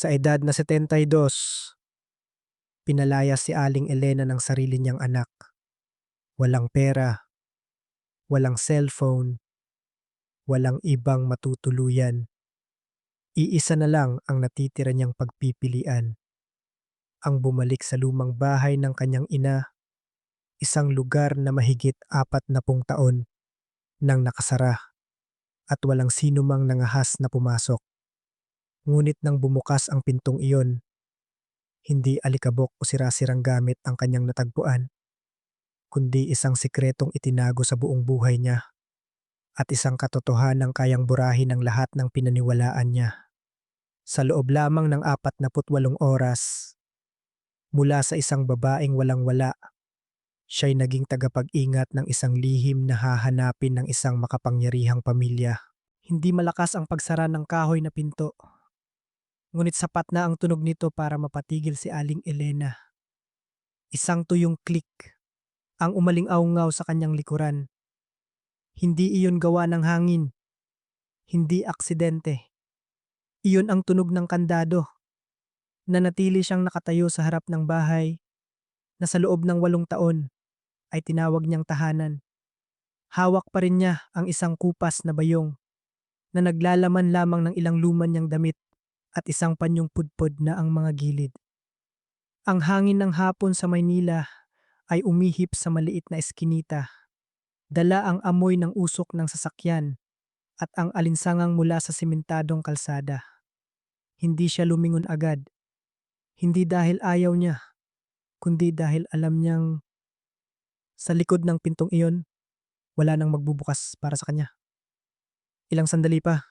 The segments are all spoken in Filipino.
Sa edad na 72, pinalaya si Aling Elena ng sarili niyang anak. Walang pera, walang cellphone, walang ibang matutuluyan. Iisa na lang ang natitira niyang pagpipilian. Ang bumalik sa lumang bahay ng kanyang ina, isang lugar na mahigit 40 taon nang nakasara at walang sino mang nangahas na pumasok. Ngunit nang bumukas ang pintong iyon, hindi alikabok o sirasirang gamit ang kanyang natagpuan, kundi isang sikretong itinago sa buong buhay niya at isang katotohanang kayang burahin ang lahat ng pinaniwalaan niya. Sa loob lamang ng 48 oras, mula sa isang babaeng walang-wala, siya'y naging tagapag-ingat ng isang lihim na hahanapin ng isang makapangyarihang pamilya. Hindi malakas ang pagsara ng kahoy na pinto, ngunit sapat na ang tunog nito para mapatigil si Aling Elena. Isang tuyong klik ang umaling-awngaw sa kanyang likuran. Hindi iyon gawa ng hangin, hindi aksidente. Iyon ang tunog ng kandado. Nanatili siyang nakatayo sa harap ng bahay na sa loob ng 8 taon ay tinawag niyang tahanan. Hawak pa rin niya ang isang kupas na bayong na naglalaman lamang ng ilang luman niyang damit at isang panyong pudpod na ang mga gilid. Ang hangin ng hapon sa Maynila ay umihip sa maliit na eskinita. Dala ang amoy ng usok ng sasakyan at ang alinsangang mula sa simentadong kalsada. Hindi siya lumingon agad. Hindi dahil ayaw niya, kundi dahil alam niyang sa likod ng pintong iyon, wala nang magbubukas para sa kanya. Ilang sandali pa,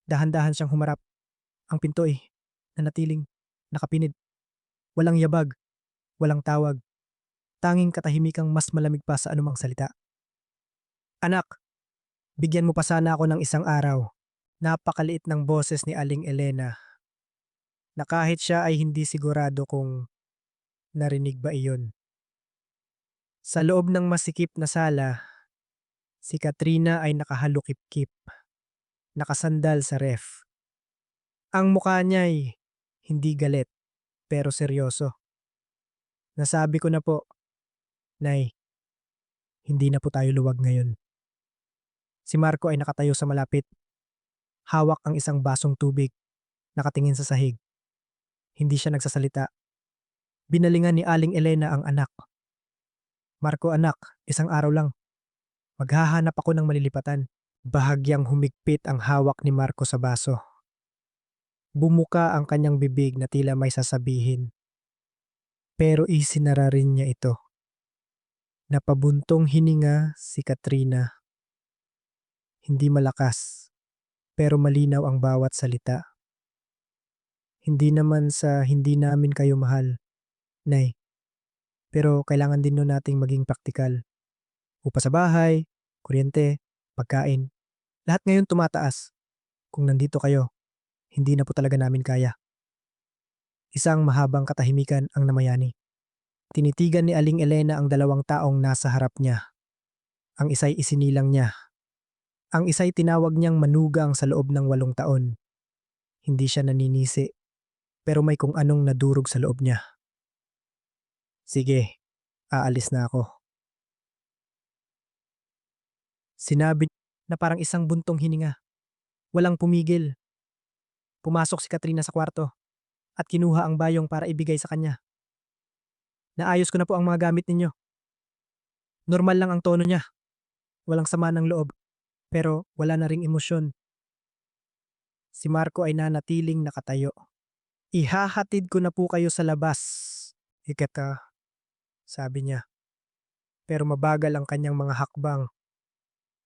dahan-dahan siyang humarap. Ang pinto ay nanatiling nakapinid. Walang yabag, walang tawag. Tanging katahimikang mas malamig pa sa anumang salita. Anak, bigyan mo pa sana ako ng isang araw. Napakaliit ng boses ni Aling Elena na kahit siya ay hindi sigurado kung narinig ba iyon. Sa loob ng masikip na sala, si Katrina ay nakahalukip-kip, nakasandal sa ref. Ang mukha niya ay hindi galit pero seryoso. Nasabi ko na po, Nay, hindi na po tayo luwag ngayon. Si Marco ay nakatayo sa malapit, hawak ang isang basong tubig, nakatingin sa sahig. Hindi siya nagsasalita. Binalingan ni Aling Elena ang anak. Marco anak, isang araw lang. Maghahanap ako ng malilipatan. Bahagyang humigpit ang hawak ni Marco sa baso. Bumuka ang kanyang bibig na tila may sasabihin. Pero isinara rin niya ito. Napabuntong hininga si Katrina. Hindi malakas, pero malinaw ang bawat salita. Hindi naman sa hindi namin kayo mahal, Nay. Pero kailangan din nun nating maging praktikal. Upa sa bahay, kuryente, pagkain. Lahat ngayon tumataas. Kung nandito kayo, hindi na po talaga namin kaya. Isang mahabang katahimikan ang namayani. Tinitigan ni Aling Elena ang 2 taong nasa harap niya. Ang isa'y isinilang niya. Ang isa'y tinawag niyang manugang sa loob ng 8 taon. Hindi siya naninisi, pero may kung anong nadurog sa loob niya. Sige, aalis na ako. Sinabi na parang isang buntong hininga. Walang pumigil. Pumasok si Katrina sa kwarto at kinuha ang bayong para ibigay sa kanya. Naayos ko na po ang mga gamit ninyo. Normal lang ang tono niya. Walang sama ng loob. Pero wala na ring emosyon. Si Marco ay nanatiling nakatayo. Ihahatid ko na po kayo sa labas. Ikata, sabi niya. Pero mabagal ang kanyang mga hakbang.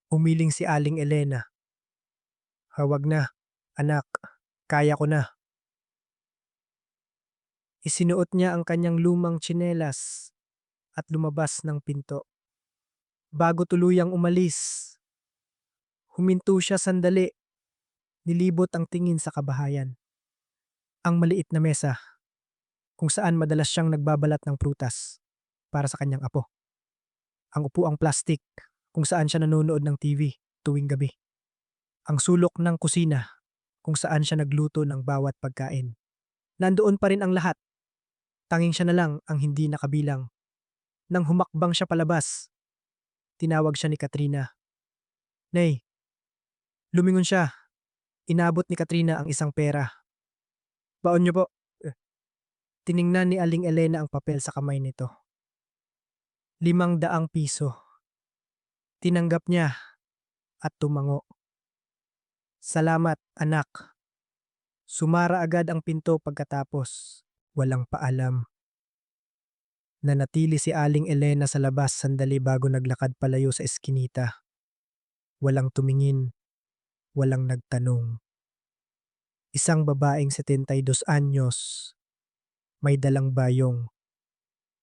Umiling si Aling Elena. Hawag na, anak. Kaya ko na. Isinuot niya ang kanyang lumang tsinelas at lumabas ng pinto. Bago tuluyang umalis, huminto siya sandali. Nilibot ang tingin sa kabahayan. Ang maliit na mesa, kung saan madalas siyang nagbabalat ng prutas para sa kanyang apo. Ang upuang plastik, kung saan siya nanonood ng TV tuwing gabi. Ang sulok ng kusina, kung saan siya nagluto ng bawat pagkain. Nandoon pa rin ang lahat. Tanging siya na lang ang hindi nakabilang. Nang humakbang siya palabas, tinawag siya ni Katrina. Nay, lumingon siya. Inabot ni Katrina ang isang pera. Baon niyo po. Eh, Tiningnan ni Aling Elena ang papel sa kamay nito. 500 piso. Tinanggap niya at tumango. Salamat, anak. Sumara agad ang pinto pagkatapos. Walang paalam. Nanatili si Aling Elena sa labas sandali bago naglakad palayo sa eskinita. Walang tumingin, walang nagtanong. Isang babaeng 72 anyos, may dalang bayong.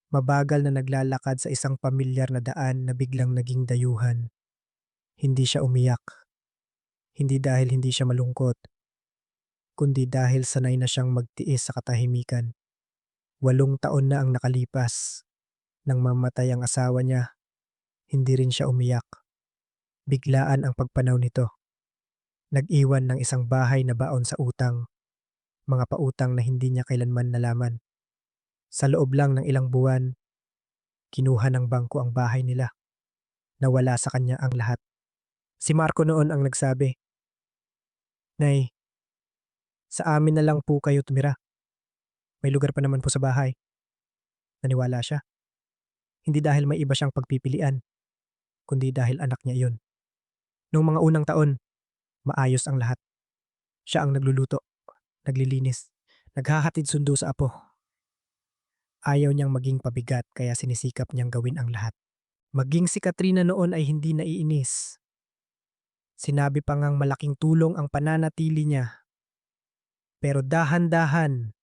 Mabagal na naglalakad sa isang pamilyar na daan na biglang naging dayuhan. Hindi siya umiyak. Hindi dahil hindi siya malungkot, kundi dahil sanay na siyang magtiis sa katahimikan. 8 taon na ang nakalipas. Nang mamatay ang asawa niya, hindi rin siya umiyak. Biglaan ang pagpanaw nito. Nag-iwan ng isang bahay na baon sa utang, mga pautang na hindi niya kailanman nalaman. Sa loob lang ng ilang buwan, kinuha ng bangko ang bahay nila. Nawala sa kanya ang lahat. Si Marco noon ang nagsabi, Nay, sa amin na lang po kayo tumira. May lugar pa naman po sa bahay. Naniwala siya. Hindi dahil may iba siyang pagpipilian, kundi dahil anak niya iyon. Noong mga unang taon, maayos ang lahat. Siya ang nagluluto, naglilinis, naghahatid sundo sa apo. Ayaw niyang maging pabigat kaya sinisikap niyang gawin ang lahat. Maging si Katrina noon ay hindi naiinis. Sinabi pa ngang malaking tulong ang pananatili niya. Pero dahan-dahan,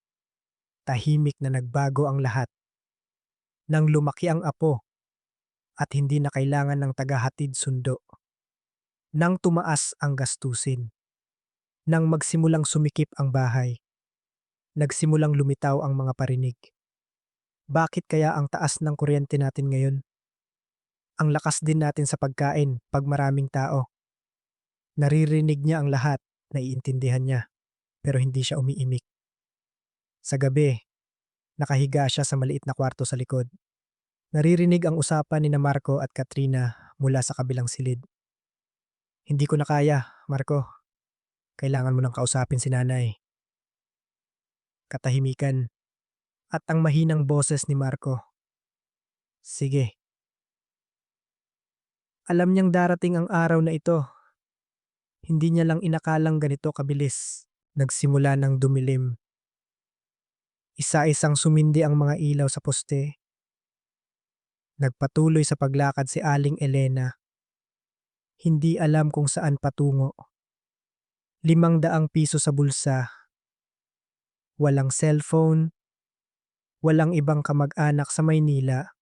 tahimik na nagbago ang lahat. Nang lumaki ang apo at hindi na kailangan ng tagahatid sundo. Nang tumaas ang gastusin. Nang magsimulang sumikip ang bahay. Nagsimulang lumitaw ang mga parinig. Bakit kaya ang taas ng kuryente natin ngayon? Ang lakas din natin sa pagkain pag maraming tao. Naririnig niya ang lahat, naiintindihan niya, pero hindi siya umiimik. Sa gabi, nakahiga siya sa maliit na kwarto sa likod. Naririnig ang usapan ni na Marco at Katrina mula sa kabilang silid. Hindi ko na kaya, Marco. Kailangan mo nang kausapin si nanay. Katahimikan at ang mahinang boses ni Marco. Sige. Alam niyang darating ang araw na ito. Hindi niya lang inakalang ganito kabilis. Nagsimula ng dumilim. Isa-isang sumindi ang mga ilaw sa poste. Nagpatuloy sa paglakad si Aling Elena. Hindi alam kung saan patungo. 500 piso sa bulsa. Walang cellphone. Walang ibang kamag-anak sa Maynila.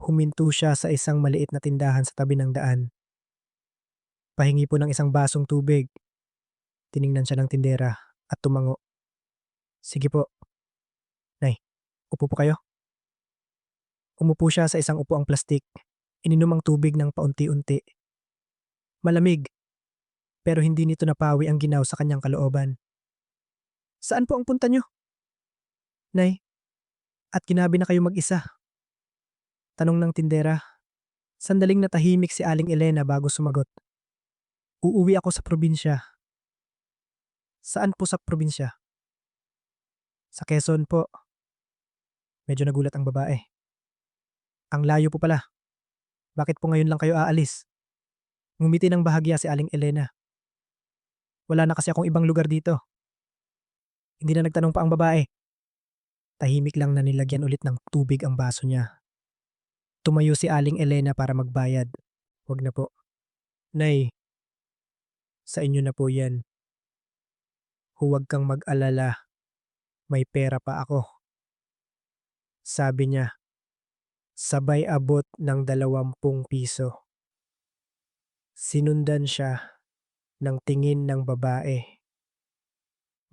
Huminto siya sa isang maliit na tindahan sa tabi ng daan. Pahingi po ng isang basong tubig. Tiningnan siya ng tindera at tumango. Sige po. Nay, upo po kayo. Umupo siya sa isang upuang plastik. Ininom ang tubig ng paunti-unti. Malamig, pero hindi nito napawi ang ginaw sa kanyang kalooban. Saan po ang punta niyo? Nay, at ginabi na kayo mag-isa. Tanong ng tindera. Sandaling natahimik si Aling Elena bago sumagot. Uuwi ako sa probinsya. Saan po sa probinsya? Sa Quezon po. Medyo nagulat ang babae. Ang layo po pala. Bakit po ngayon lang kayo aalis? Ngumiti ng bahagya si Aling Elena. Wala na kasi akong ibang lugar dito. Hindi na nagtanong pa ang babae. Tahimik lang na nilagyan ulit ng tubig ang baso niya. Tumayo si Aling Elena para magbayad. Huwag na po. Nay, sa inyo na po yan. Huwag kang mag-alala. May pera pa ako. Sabi niya, sabay abot ng 20 piso. Sinundan siya ng tingin ng babae.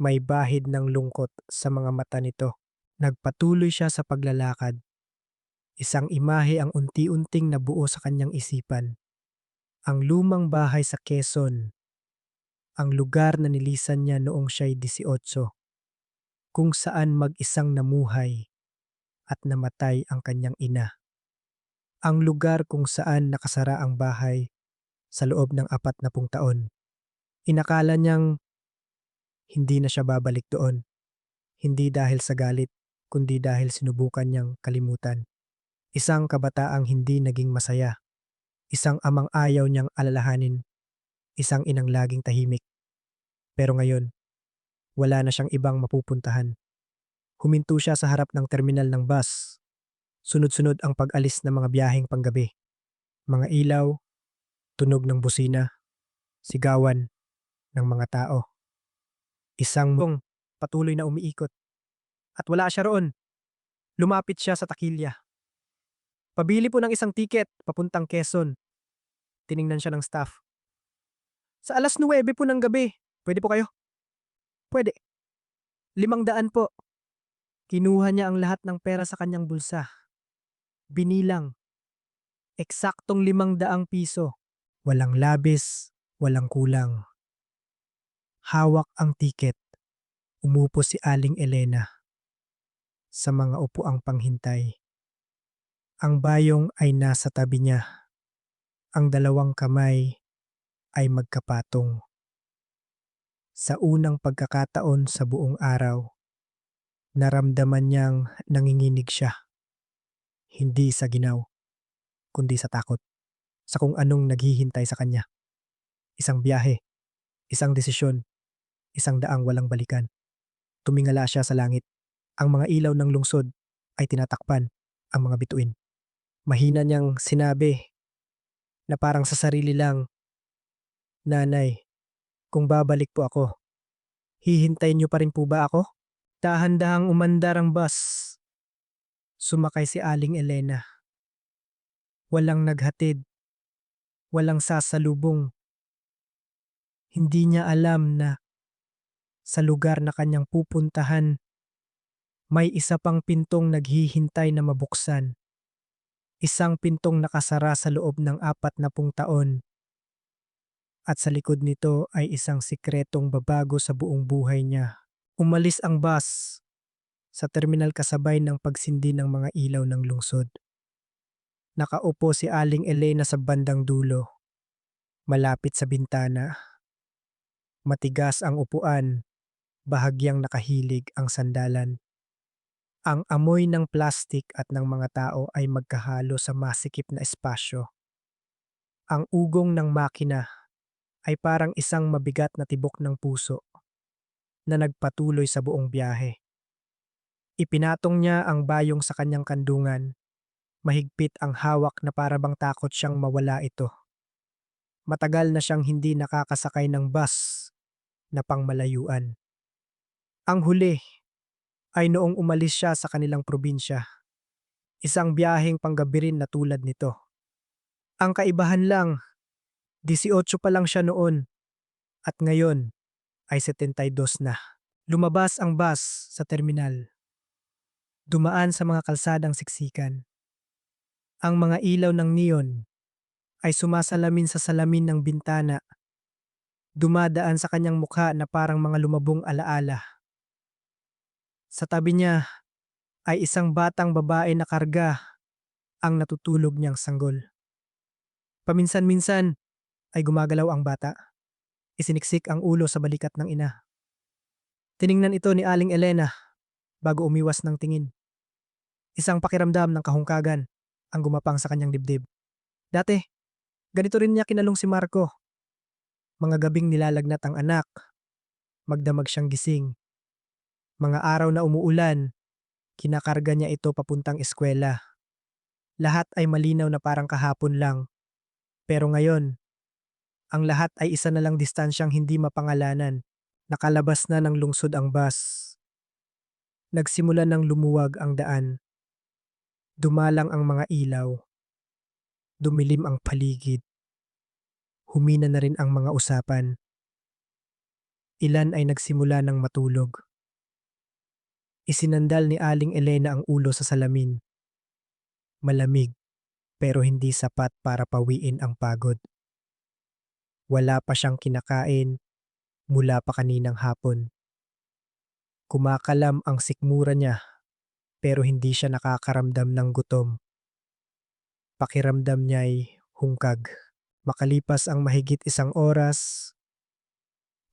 May bahid ng lungkot sa mga mata nito. Nagpatuloy siya sa paglalakad. Isang imahe ang unti-unting nabuo sa kanyang isipan. Ang lumang bahay sa Quezon. Ang lugar na nilisan niya noong siya'y 18. kung saan mag-isang namuhay at namatay ang kanyang ina. Ang lugar kung saan nakasara ang bahay sa loob ng 40 taon. Inakala niyang hindi na siya babalik doon. Hindi dahil sa galit, kundi dahil sinubukan niyang kalimutan. Isang kabataang hindi naging masaya. Isang amang ayaw niyang alalahanin. Isang inang laging tahimik. Pero ngayon, wala na siyang ibang mapupuntahan. Huminto siya sa harap ng terminal ng bus. Sunod-sunod ang pag-alis ng mga biyaheng panggabi. Mga ilaw, tunog ng busina, sigawan ng mga tao. Isang mong patuloy na umiikot. At wala siya roon. Lumapit siya sa takilya. Pabili po ng isang tiket papuntang Quezon. Tiningnan siya ng staff. Sa 9:00 po ng gabi, pwede po kayo? Pwede. 500 po. Kinuha niya ang lahat ng pera sa kanyang bulsa. Binilang. Eksaktong 500 piso. Walang labis, walang kulang. Hawak ang tiket. Umupo si Aling Elena sa mga upuang panghintay. Ang bayong ay nasa tabi niya. Ang dalawang kamay ay magkapatong. Sa unang pagkakataon sa buong araw, naramdaman niyang nanginginig siya. Hindi sa ginaw, kundi sa takot. Sa kung anong naghihintay sa kanya. Isang biyahe, isang desisyon, isang daang walang balikan. Tumingala siya sa langit. Ang mga ilaw ng lungsod ay tinatakpan ang mga bituin. Mahina niyang sinabi na parang sa sarili lang, Nanay, kung babalik po ako, hihintayin niyo pa rin po ba ako? Dahan-dahang umandar ang bus. Sumakay si Aling Elena. Walang naghatid. Walang sasalubong. Hindi niya alam na sa lugar na kanyang pupuntahan, may isa pang pintong naghihintay na mabuksan. Isang pintong nakasara sa loob ng 40 taon. At sa likod nito ay isang sikretong babago sa buong buhay niya. Umalis ang bus sa terminal kasabay ng pagsindi ng mga ilaw ng lungsod. Nakaupo si Aling Elena sa bandang dulo, malapit sa bintana. Matigas ang upuan, bahagyang nakahilig ang sandalan. Ang amoy ng plastik at ng mga tao ay magkahalo sa masikip na espasyo. Ang ugong ng makina ay parang isang mabigat na tibok ng puso na nagpatuloy sa buong biyahe. Ipinatong niya ang bayong sa kanyang kandungan. Mahigpit ang hawak na parabang takot siyang mawala ito. Matagal na siyang hindi nakakasakay ng bus na pangmalayuan. Ang huli ay noong umalis siya sa kanilang probinsya. Isang biyaheng panggabi rin na tulad nito. Ang kaibahan lang, 18 pa lang siya noon at ngayon ay 72 na. Lumabas ang bus sa terminal. Dumaan sa mga kalsadang siksikan. Ang mga ilaw ng neon ay sumasalamin sa salamin ng bintana. Dumadaan sa kanyang mukha na parang mga lumabong alaala. Sa tabi niya ay isang batang babae na karga ang natutulog niyang sanggol. Paminsan-minsan ay gumagalaw ang bata. Isiniksik ang ulo sa balikat ng ina. Tiningnan ito ni Aling Elena bago umiwas ng tingin. Isang pakiramdam ng kahungkagan ang gumapang sa kanyang dibdib. Dati, ganito rin niya kinalong si Marco. Mga gabing nilalagnat ang anak. Magdamag siyang gising. Mga araw na umuulan, kinakarga niya ito papuntang eskwela. Lahat ay malinaw na parang kahapon lang. Pero ngayon, ang lahat ay isa na lang distansyang hindi mapangalanan. Nakalabas na ng lungsod ang bus. Nagsimula ng lumuwag ang daan. Dumalang ang mga ilaw. Dumilim ang paligid. Humina na rin ang mga usapan. Ilan ay nagsimula ng matulog. Isinandal ni Aling Elena ang ulo sa salamin. Malamig, pero hindi sapat para pawiin ang pagod. Wala pa siyang kinakain mula pa kaninang hapon. Kumakalam ang sikmura niya pero hindi siya nakakaramdam ng gutom. Pakiramdam niya'y hungkag. Makalipas ang mahigit 1 oras,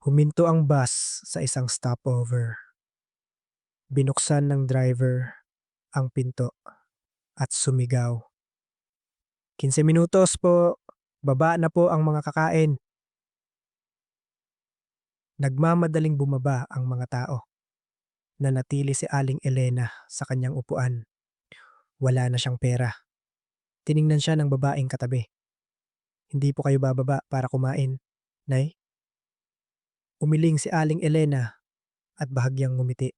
huminto ang bus sa isang stopover. Binuksan ng driver ang pinto at sumigaw. 15 minutos po, baba na po ang mga kakain. Nagmamadaling bumaba ang mga tao. Nanatili si Aling Elena sa kanyang upuan. Wala na siyang pera. Tiningnan siya ng babaeng katabi. Hindi po kayo bababa para kumain, Nay? Umiling si Aling Elena at bahagyang ngumiti.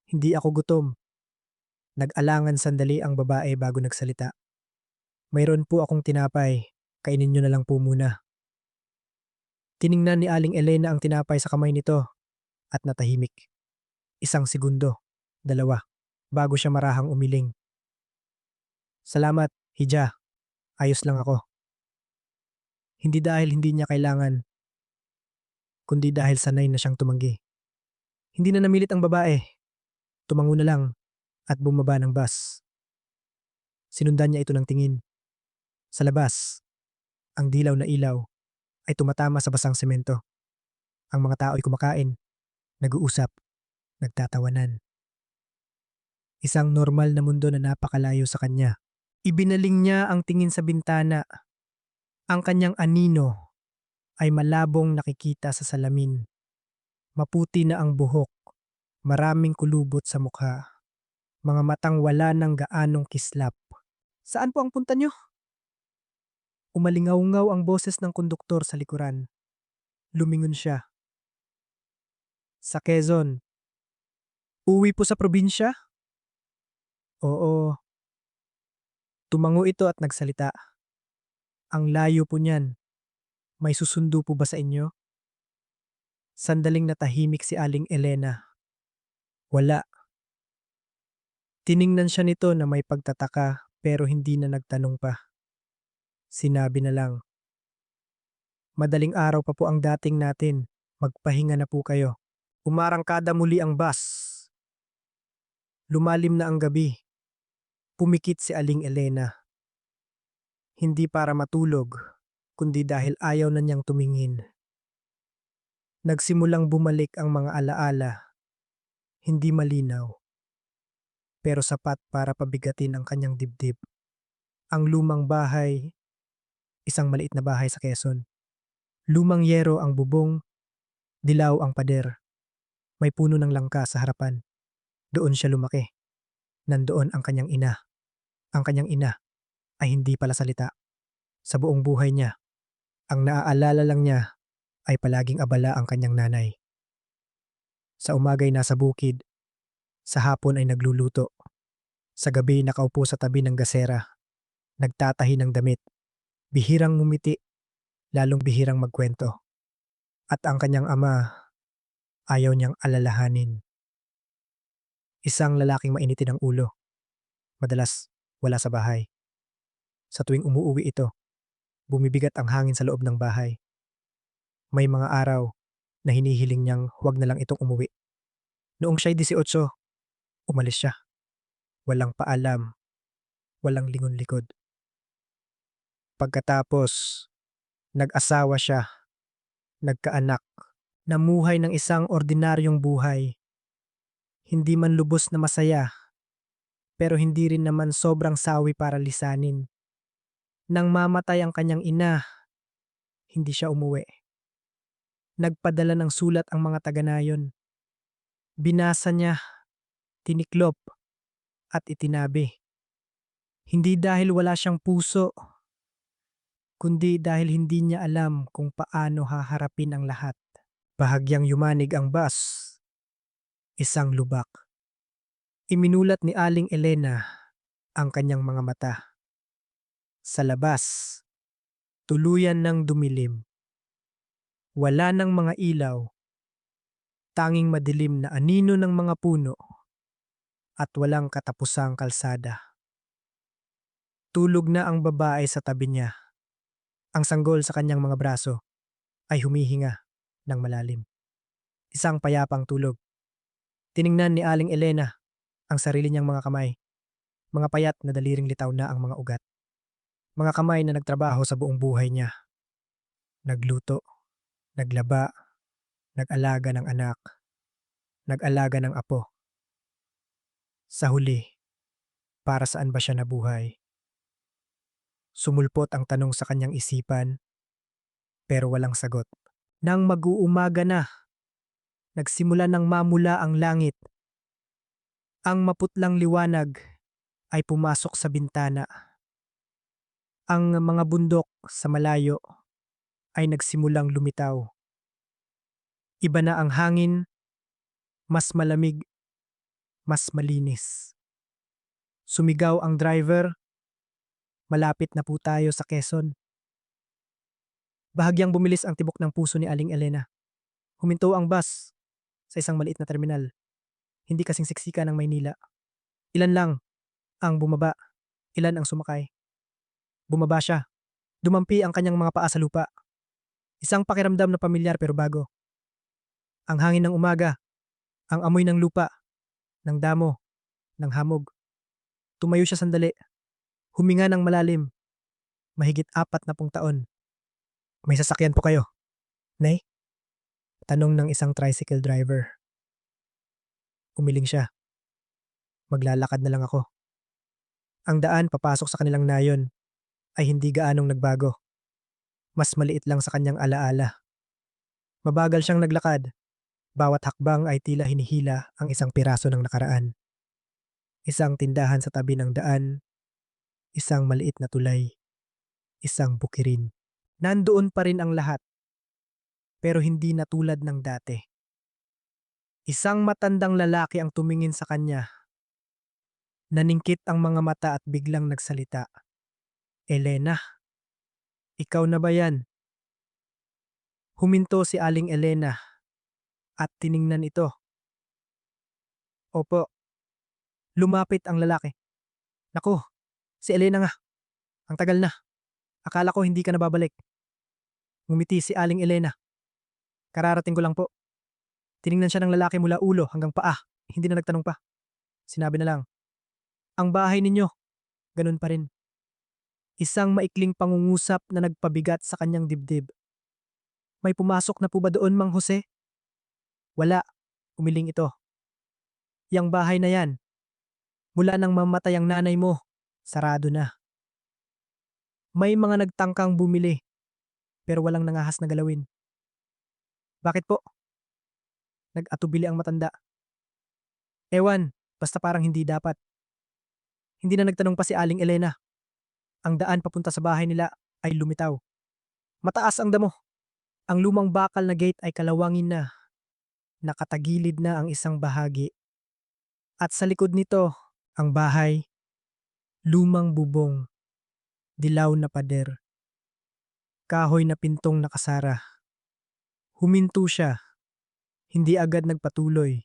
Hindi ako gutom. Nag-alangan sandali ang babae bago nagsalita. Mayroon po akong tinapay. Kainin niyo na lang po muna. Tiningnan ni Aling Elena ang tinapay sa kamay nito at natahimik. 1 segundo, 2, bago siya marahang umiling. Salamat, Hija. Ayos lang ako. Hindi dahil hindi niya kailangan, kundi dahil sanay na siyang tumanggi. Hindi na namilit ang babae. Tumango na lang at bumaba ng bus. Sinundan niya ito ng tingin. Sa labas, ang dilaw na ilaw ay tumatama sa basang semento. Ang mga tao ay kumakain, nag-uusap, nagtatawanan. Isang normal na mundo na napakalayo sa kanya. Ibinaling niya ang tingin sa bintana. Ang kanyang anino ay malabong nakikita sa salamin. Maputi na ang buhok, maraming kulubot sa mukha, mga matang wala ng gaanong kislap. Saan po ang punta niyo? Umalingaw-ngaw ang boses ng konduktor sa likuran. Lumingon siya. Sa Quezon. Uwi po sa probinsya? Oo. Tumango ito at nagsalita. Ang layo po niyan. May susundo po ba sa inyo? Sandaling natahimik si Aling Elena. Wala. Tiningnan siya nito na may pagtataka pero hindi na nagtanong pa. Sinabi na lang, madaling araw pa po ang dating natin. Magpahinga na po kayo. Umarangkada muli ang bus. Lumalim na ang gabi. Pumikit si Aling Elena. Hindi para matulog, kundi dahil ayaw na niyang tumingin. Nagsimulang bumalik ang mga alaala. Hindi malinaw, pero sapat para pabigatin ang kanyang dibdib. Ang lumang bahay, isang maliit na bahay sa Quezon. Lumang yero ang bubong, dilaw ang pader. May puno ng langka sa harapan. Doon siya lumaki. Nandoon ang kanyang ina. Ang kanyang ina ay hindi pala salita. Sa buong buhay niya, ang naaalala lang niya ay palaging abala ang kanyang nanay. Sa umagay nasa bukid, sa hapon ay nagluluto. Sa gabi nakaupo sa tabi ng gasera, nagtatahi ng damit. Bihirang ngumiti, lalong bihirang magkwento. At ang kanyang ama, ayaw niyang alalahanin. Isang lalaking mainitin ang ulo. Madalas, wala sa bahay. Sa tuwing umuuwi ito, bumibigat ang hangin sa loob ng bahay. May mga araw na hinihiling niyang huwag na lang itong umuwi. Noong siya'y 18, umalis siya. Walang paalam, walang lingon-likod. Pagkatapos, nag-asawa siya, nagkaanak, namuhay ng isang ordinaryong buhay. Hindi man lubos na masaya, pero hindi rin naman sobrang sawi para lisanin. Nang mamatay ang kanyang ina, hindi siya umuwi. Nagpadala ng sulat ang mga taga-nayon. Binasa niya, tiniklop, at itinabi. Hindi dahil wala siyang puso, kundi dahil hindi niya alam kung paano haharapin ang lahat. Bahagyang yumanig ang bus, isang lubak. Iminulat ni Aling Elena ang kanyang mga mata. Sa labas, tuluyan ng dumilim. Wala ng mga ilaw, tanging madilim na anino ng mga puno at walang katapusang kalsada. Tulog na ang babae sa tabi niya. Ang sanggol sa kanyang mga braso ay humihinga ng malalim. Isang payapang tulog. Tiningnan ni Aling Elena ang sarili niyang mga kamay. Mga payat na daliring litaw na ang mga ugat. Mga kamay na nagtrabaho sa buong buhay niya. Nagluto, naglaba, nag-alaga ng anak, nag-alaga ng apo. Sa huli, para saan ba siya nabuhay? Sumulpot ang tanong sa kanyang isipan, pero walang sagot. Nang mag-uumaga na, nagsimula ng mamula ang langit. Ang maputlang liwanag ay pumasok sa bintana. Ang mga bundok sa malayo ay nagsimulang lumitaw. Iba na ang hangin, mas malamig, mas malinis. Sumigaw ang driver, malapit na po tayo sa Quezon. Bahagyang bumilis ang tibok ng puso ni Aling Elena. Huminto ang bus sa isang maliit na terminal. Hindi kasing siksika ng Maynila. Ilan lang ang bumaba, ilan ang sumakay. Bumaba siya. Dumampi ang kanyang mga paa sa lupa. Isang pakiramdam na pamilyar pero bago. Ang hangin ng umaga, ang amoy ng lupa, ng damo, ng hamog. Tumayo siya sandali. Huminga ng malalim. Mahigit 40 taon. May sasakyan po kayo, Nay? Tanong ng isang tricycle driver. Umiling siya. Maglalakad na lang ako. Ang daan papasok sa kanilang nayon ay hindi gaanong nagbago. Mas maliit lang sa kanyang alaala. Mabagal siyang naglakad. Bawat hakbang ay tila hinihila ang isang piraso ng nakaraan. Isang tindahan sa tabi ng daan, isang maliit na tulay, isang bukirin. Nandoon pa rin ang lahat, pero hindi na tulad ng dati. Isang matandang lalaki ang tumingin sa kanya. Naningkit ang mga mata at biglang nagsalita. Elena, ikaw na ba yan? Huminto si Aling Elena at tiningnan ito. Opo. Lumapit ang lalaki. Naku, si Elena nga. Ang tagal na. Akala ko hindi ka na babalik. Ngumiti si Aling Elena. Kararating ko lang po. Tiningnan siya ng lalaki mula ulo hanggang paa. Hindi na nagtanong pa. Sinabi na lang, ang bahay ninyo, ganun pa rin. Isang maikling pangungusap na nagpabigat sa kanyang dibdib. May pumasok na po ba doon, Mang Jose? Wala. Umiling ito. Yang bahay na yan, mula nang mamatay ang nanay mo, sarado na. May mga nagtangkang bumili, pero walang nangahas na galawin. Bakit po? Nag-atubili ang matanda. Ewan, basta parang hindi dapat. Hindi na nagtanong pa si Aling Elena. Ang daan papunta sa bahay nila ay lumitaw. Mataas ang damo. Ang lumang bakal na gate ay kalawangin na. Nakatagilid na ang isang bahagi. At sa likod nito, ang bahay, lumang bubong, dilaw na pader, kahoy na pintong nakasara. Huminto siya, hindi agad nagpatuloy.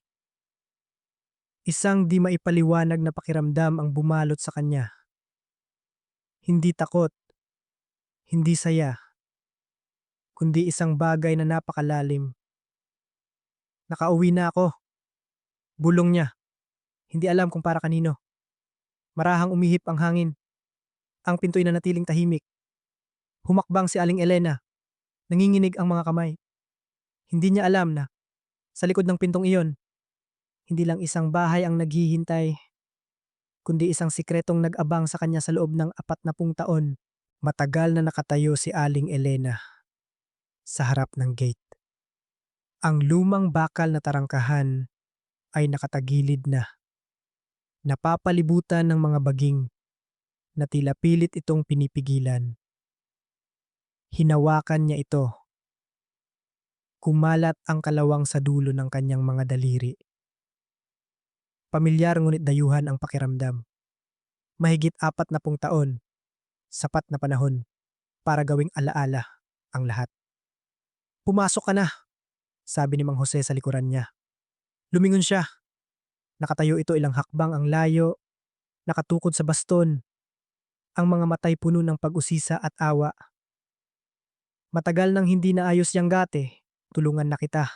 Isang di maipaliwanag na pakiramdam ang bumalot sa kanya. Hindi takot, hindi saya, kundi isang bagay na napakalalim. Nakauwi na ako. Bulong niya. Hindi alam kung para kanino. Marahang umihip ang hangin. Ang pinto'y nanatiling tahimik. Humakbang si Aling Elena. Nanginginig ang mga kamay. Hindi niya alam na sa likod ng pintong iyon, hindi lang isang bahay ang naghihintay, kundi isang sikretong nag-abang sa kanya sa loob ng 40 taon. Matagal na nakatayo si Aling Elena sa harap ng gate. Ang lumang bakal na tarangkahan ay nakatagilid na. Napapalibutan ng mga baging na tila pilit itong pinipigilan. Hinawakan niya ito. Kumalat ang kalawang sa dulo ng kanyang mga daliri. Pamilyar ngunit dayuhan ang pakiramdam. Mahigit 40 taon, sapat na panahon para gawing alaala ang lahat. Pumasok ka na, sabi ni Mang Jose sa likuran niya. Lumingon siya. Nakatayo ito ilang hakbang ang layo, nakatukod sa baston, ang mga matay puno ng pag-usisa at awa. Matagal nang hindi naayos yang gate, tulungan na kita.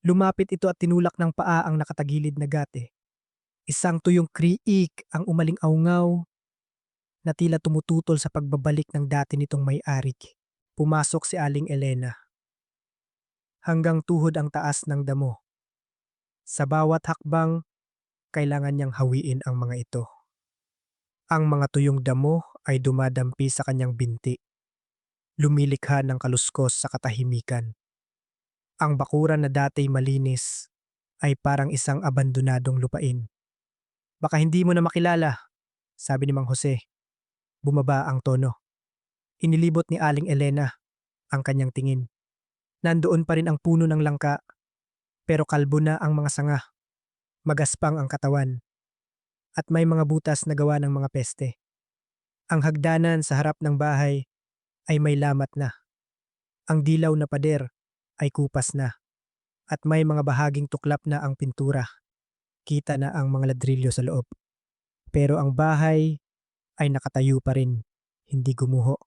Lumapit ito at tinulak ng paa ang nakatagilid na gate. Isang tuyong kriik ang umaling-awngaw na tila tumututol sa pagbabalik ng dati nitong may-ari. Pumasok si Aling Elena. Hanggang tuhod ang taas ng damo. Sa bawat hakbang, kailangan niyang hawiin ang mga ito. Ang mga tuyong damo ay dumadampi sa kanyang binti. Lumilikha ng kaluskos sa katahimikan. Ang bakuran na dati malinis ay parang isang abandonadong lupain. Baka hindi mo na makilala, sabi ni Mang Jose. Bumaba ang tono. Inilibot ni Aling Elena ang kanyang tingin. Nandoon pa rin ang puno ng langka, pero kalbo na ang mga sanga. Magaspang ang katawan, at may mga butas na gawa ng mga peste. Ang hagdanan sa harap ng bahay ay may lamat na. Ang dilaw na pader ay kupas na, at may mga bahaging tuklap na ang pintura. Kita na ang mga ladrilyo sa loob. Pero ang bahay ay nakatayo pa rin, hindi gumuho.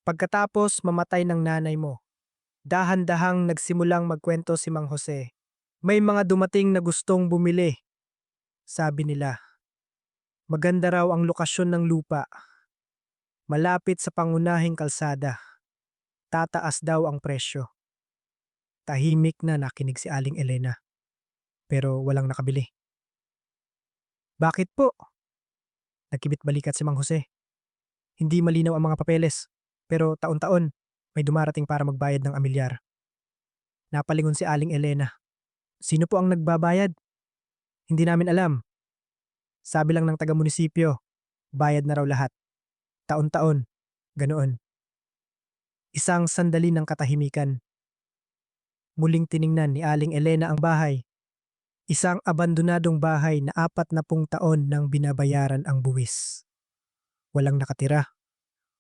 Pagkatapos mamatay ng nanay mo, dahan-dahang nagsimulang magkwento si Mang Jose. May mga dumating na gustong bumili. Sabi nila, maganda raw ang lokasyon ng lupa. Malapit sa pangunahing kalsada. Tataas daw ang presyo. Tahimik na nakinig si Aling Elena. Pero walang nakabili. Bakit po? Nagkibit balikat si Mang Jose. Hindi malinaw ang mga papeles. Pero taon-taon, may dumarating para magbayad ng amilyar. Napalingon si Aling Elena. Sino po ang nagbabayad? Hindi namin alam. Sabi lang ng taga-munisipyo, bayad na raw lahat. Taon-taon, ganoon. Isang sandali ng katahimikan. Muling tiningnan ni Aling Elena ang bahay. Isang abandonadong bahay na 40 taon nang binabayaran ang buwis. Walang nakatira,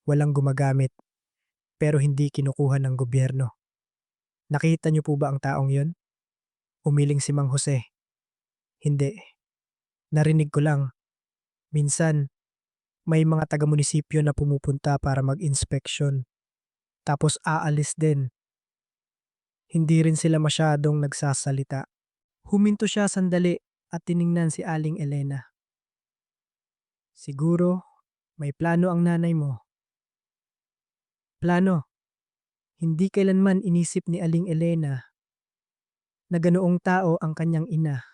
walang gumagamit, pero hindi kinukuha ng gobyerno. Nakita niyo po ba ang taong yon? Umiling si Mang Jose. Hindi. Narinig ko lang. Minsan, may mga taga-munisipyo na pumupunta para mag-inspeksyon. Tapos aalis din. Hindi rin sila masyadong nagsasalita. Huminto siya sandali at tiningnan si Aling Elena. Siguro, may plano ang nanay mo. Plano? Hindi kailanman inisip ni Aling Elena na ganoong tao ang kanyang ina.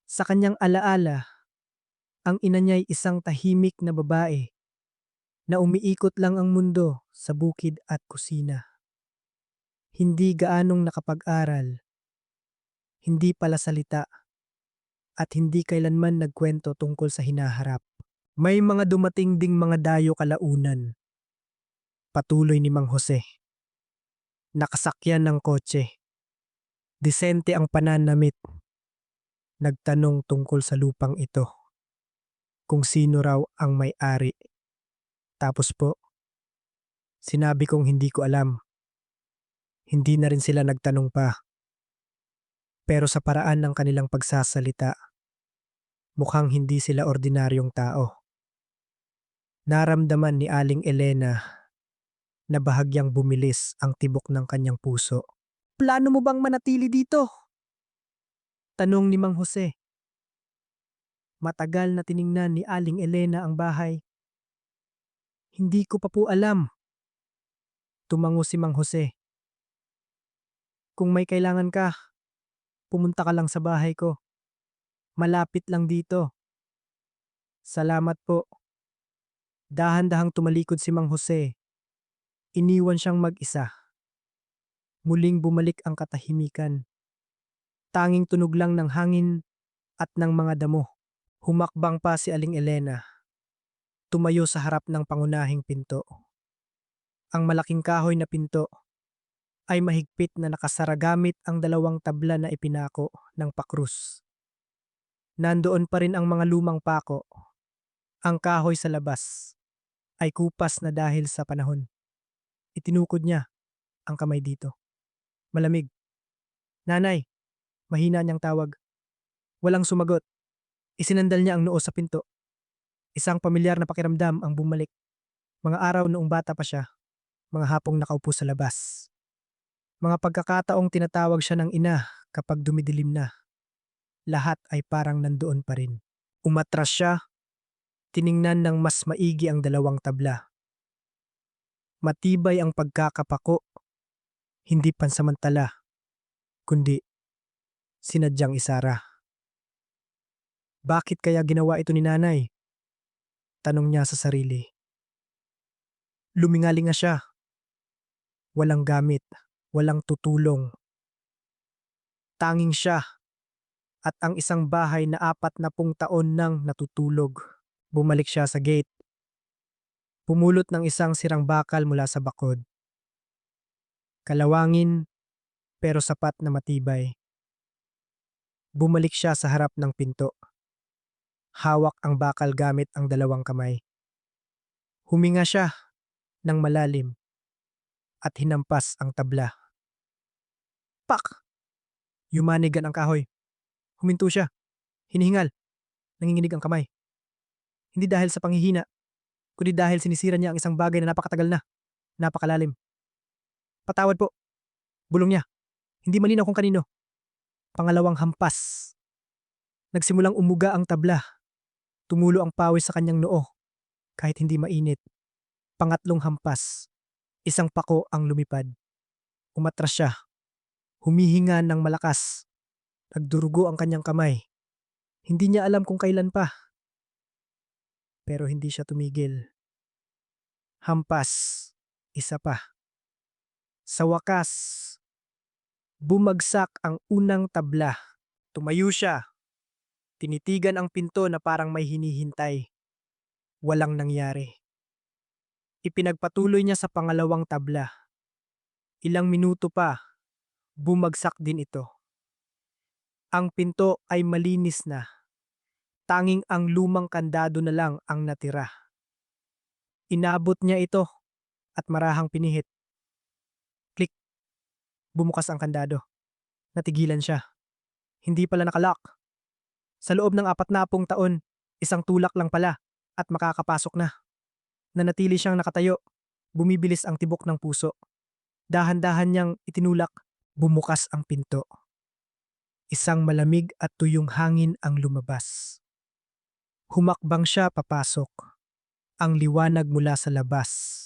Sa kanyang alaala, ang ina niya'y isang tahimik na babae na umiikot lang ang mundo sa bukid at kusina. Hindi gaanong nakapag-aral, hindi pala salita, at hindi kailanman nagkwento tungkol sa hinaharap. May mga dumating ding mga dayo kalaunan. Patuloy ni Mang Jose. Nakasakyan ng kotse. Disente ang pananamit. Nagtanong tungkol sa lupang ito. Kung sino raw ang may-ari. Tapos po, sinabi kong hindi ko alam. Hindi na rin sila nagtanong pa. Pero sa paraan ng kanilang pagsasalita, mukhang hindi sila ordinaryong tao. Naramdaman ni Aling Elena na bahagyang bumilis ang tibok ng kanyang puso. Plano mo bang manatili dito? Tanong ni Mang Jose. Matagal na tiningnan ni Aling Elena ang bahay. Hindi ko pa po alam. Tumango si Mang Jose. Kung may kailangan ka, pumunta ka lang sa bahay ko. Malapit lang dito. Salamat po. Dahan-dahang tumalikod si Mang Jose. Iniwan siyang mag-isa. Muling bumalik ang katahimikan. Tanging tunog lang ng hangin at ng mga damo. Humakbang pa si Aling Elena. Tumayo sa harap ng pangunahing pinto. Ang malaking kahoy na pinto ay mahigpit na nakasara gamit ang 2 tabla na ipinako ng pakrus. Nandoon pa rin ang mga lumang pako. Ang kahoy sa labas ay kupas na dahil sa panahon. Itinukod niya ang kamay dito. Malamig. Nanay, mahina niyang tawag. Walang sumagot. Isinandal niya ang noo sa pinto. Isang pamilyar na pakiramdam ang bumalik. Mga araw noong bata pa siya. mga hapong nakaupo sa labas. Mga pagkakataong tinatawag siya ng ina kapag dumidilim na. Lahat ay parang nandoon pa rin. Umatras siya, tiningnan ng mas maigi ang dalawang tabla. Matibay ang pagkakapako, hindi pansamantala, kundi sinadyang isara. Bakit kaya ginawa ito ni nanay? Tanong niya sa sarili. Lumingalinga siya. Walang gamit, walang tutulong. Tanging siya at ang isang bahay na 40 nang natutulog. Bumalik siya sa gate. Pumulot ng isang sirang bakal mula sa bakod. Kalawangin pero sapat na matibay. Bumalik siya sa harap ng pinto. Hawak ang bakal gamit ang dalawang kamay. Huminga siya ng malalim at hinampas ang tabla. Pak! Yumanigan ang kahoy. Huminto siya. Hinihingal. Nanginginig ang kamay. Hindi dahil sa panghihina, kundi dahil sinisira niya ang isang bagay na napakatagal na, napakalalim. Patawad po. Bulong niya. Hindi malinaw kung kanino. Pangalawang hampas. Nagsimulang umuga ang tabla. Tumulo ang pawis sa kanyang noo, kahit hindi mainit. Pangatlong hampas. Isang pako ang lumipad. Umatras siya. Humihinga ng malakas. Nagdurugo ang kanyang kamay. Hindi niya alam kung kailan pa. Pero hindi siya tumigil. Hampas. Isa pa. Sa wakas, bumagsak ang unang tabla. Tumayo siya. Tinitigan ang pinto na parang may hinihintay. Walang nangyari. Ipinagpatuloy niya sa pangalawang tabla. Ilang minuto pa, bumagsak din ito. Ang pinto ay malinis na. Tanging ang lumang kandado na lang ang natira. Inabot niya ito at marahang pinihit. Click. Bumukas ang kandado. Natigilan siya. Hindi pala nakalock. Sa loob ng 40 taon, isang tulak lang pala at makakapasok na. Nanatili siyang nakatayo. Bumibilis ang tibok ng puso. Dahan-dahan niyang itinulak. Bumukas ang pinto. Isang malamig at tuyong hangin ang lumabas. Humakbang siya papasok. Ang liwanag mula sa labas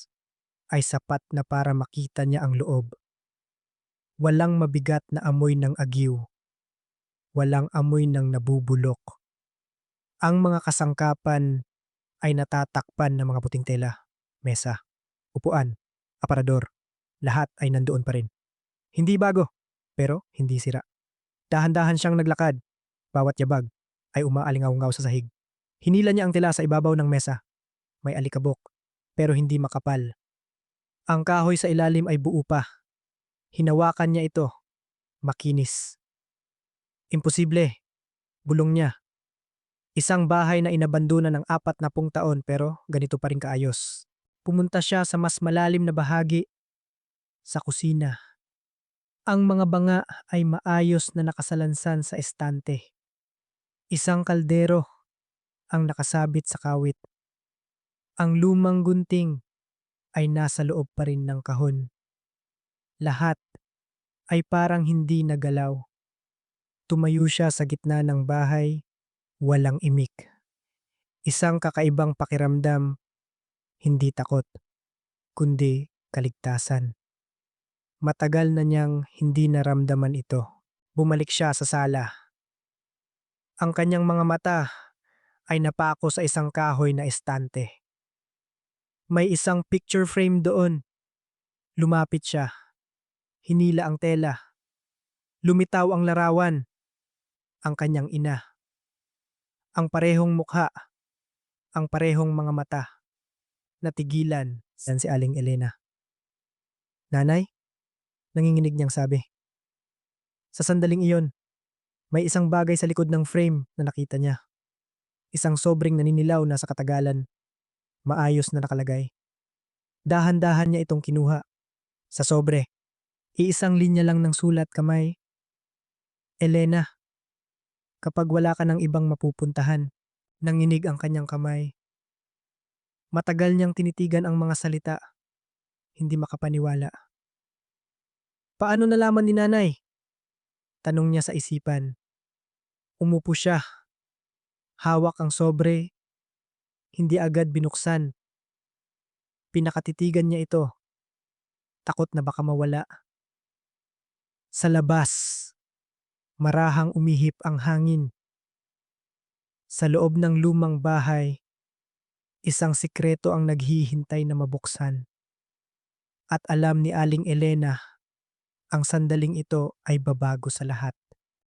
ay sapat na para makita niya ang loob. Walang mabigat na amoy ng agiw. Walang amoy ng nabubulok. Ang mga kasangkapan ay natatakpan ng mga puting tela, mesa, upuan, aparador. Lahat ay nandoon pa rin. Hindi bago, pero hindi sira. Dahan-dahan siyang naglakad. Bawat yabag ay umaalingaw-ngaw sa sahig. Hinila niya ang tela sa ibabaw ng mesa. May alikabok, pero hindi makapal. Ang kahoy sa ilalim ay buo pa. Hinawakan niya ito. Makinis. Imposible. Bulong niya. Isang bahay na inabandonan ng 40 taon pero ganito pa rin kaayos. Pumunta siya sa mas malalim na bahagi, sa kusina. Ang mga banga ay maayos na nakasalansan sa estante. Isang kaldero ang nakasabit sa kawit. Ang lumang gunting ay nasa loob pa rin ng kahon. Lahat ay parang hindi nagalaw. Tumayo siya sa gitna ng bahay, walang imik. Isang kakaibang pakiramdam, hindi takot, kundi kaligtasan. Matagal na niyang hindi naramdaman ito. Bumalik siya sa sala. Ang kanyang mga mata ay napako sa isang kahoy na estante. May isang picture frame doon. Lumapit siya. Hinila ang tela. Lumitaw ang larawan. Ang kanyang ina. Ang parehong mukha. Ang parehong mga mata. Natigilan. Yan si Aling Elena. Nanay? Nanginginig niyang sabi. Sa sandaling iyon, may isang bagay sa likod ng frame na nakita niya. Isang sobreng naninilaw na sa katagalan, maayos na nakalagay. Dahan-dahan niya itong kinuha. Sa sobre, iisang linya lang ng sulat kamay. Elena, kapag wala ka ng ibang mapupuntahan, nanginig ang kanyang kamay. Matagal niyang tinitigan ang mga salita. hindi makapaniwala. Paano nalaman ni nanay? Tanong niya sa isipan. Umupo siya, hawak ang sobre, hindi agad binuksan. Pinakatitigan niya ito, takot na baka mawala. Sa labas, marahang umihip ang hangin. Sa loob ng lumang bahay, isang sikreto ang naghihintay na mabuksan. At alam ni Aling Elena, ang sandaling ito ay babago sa lahat.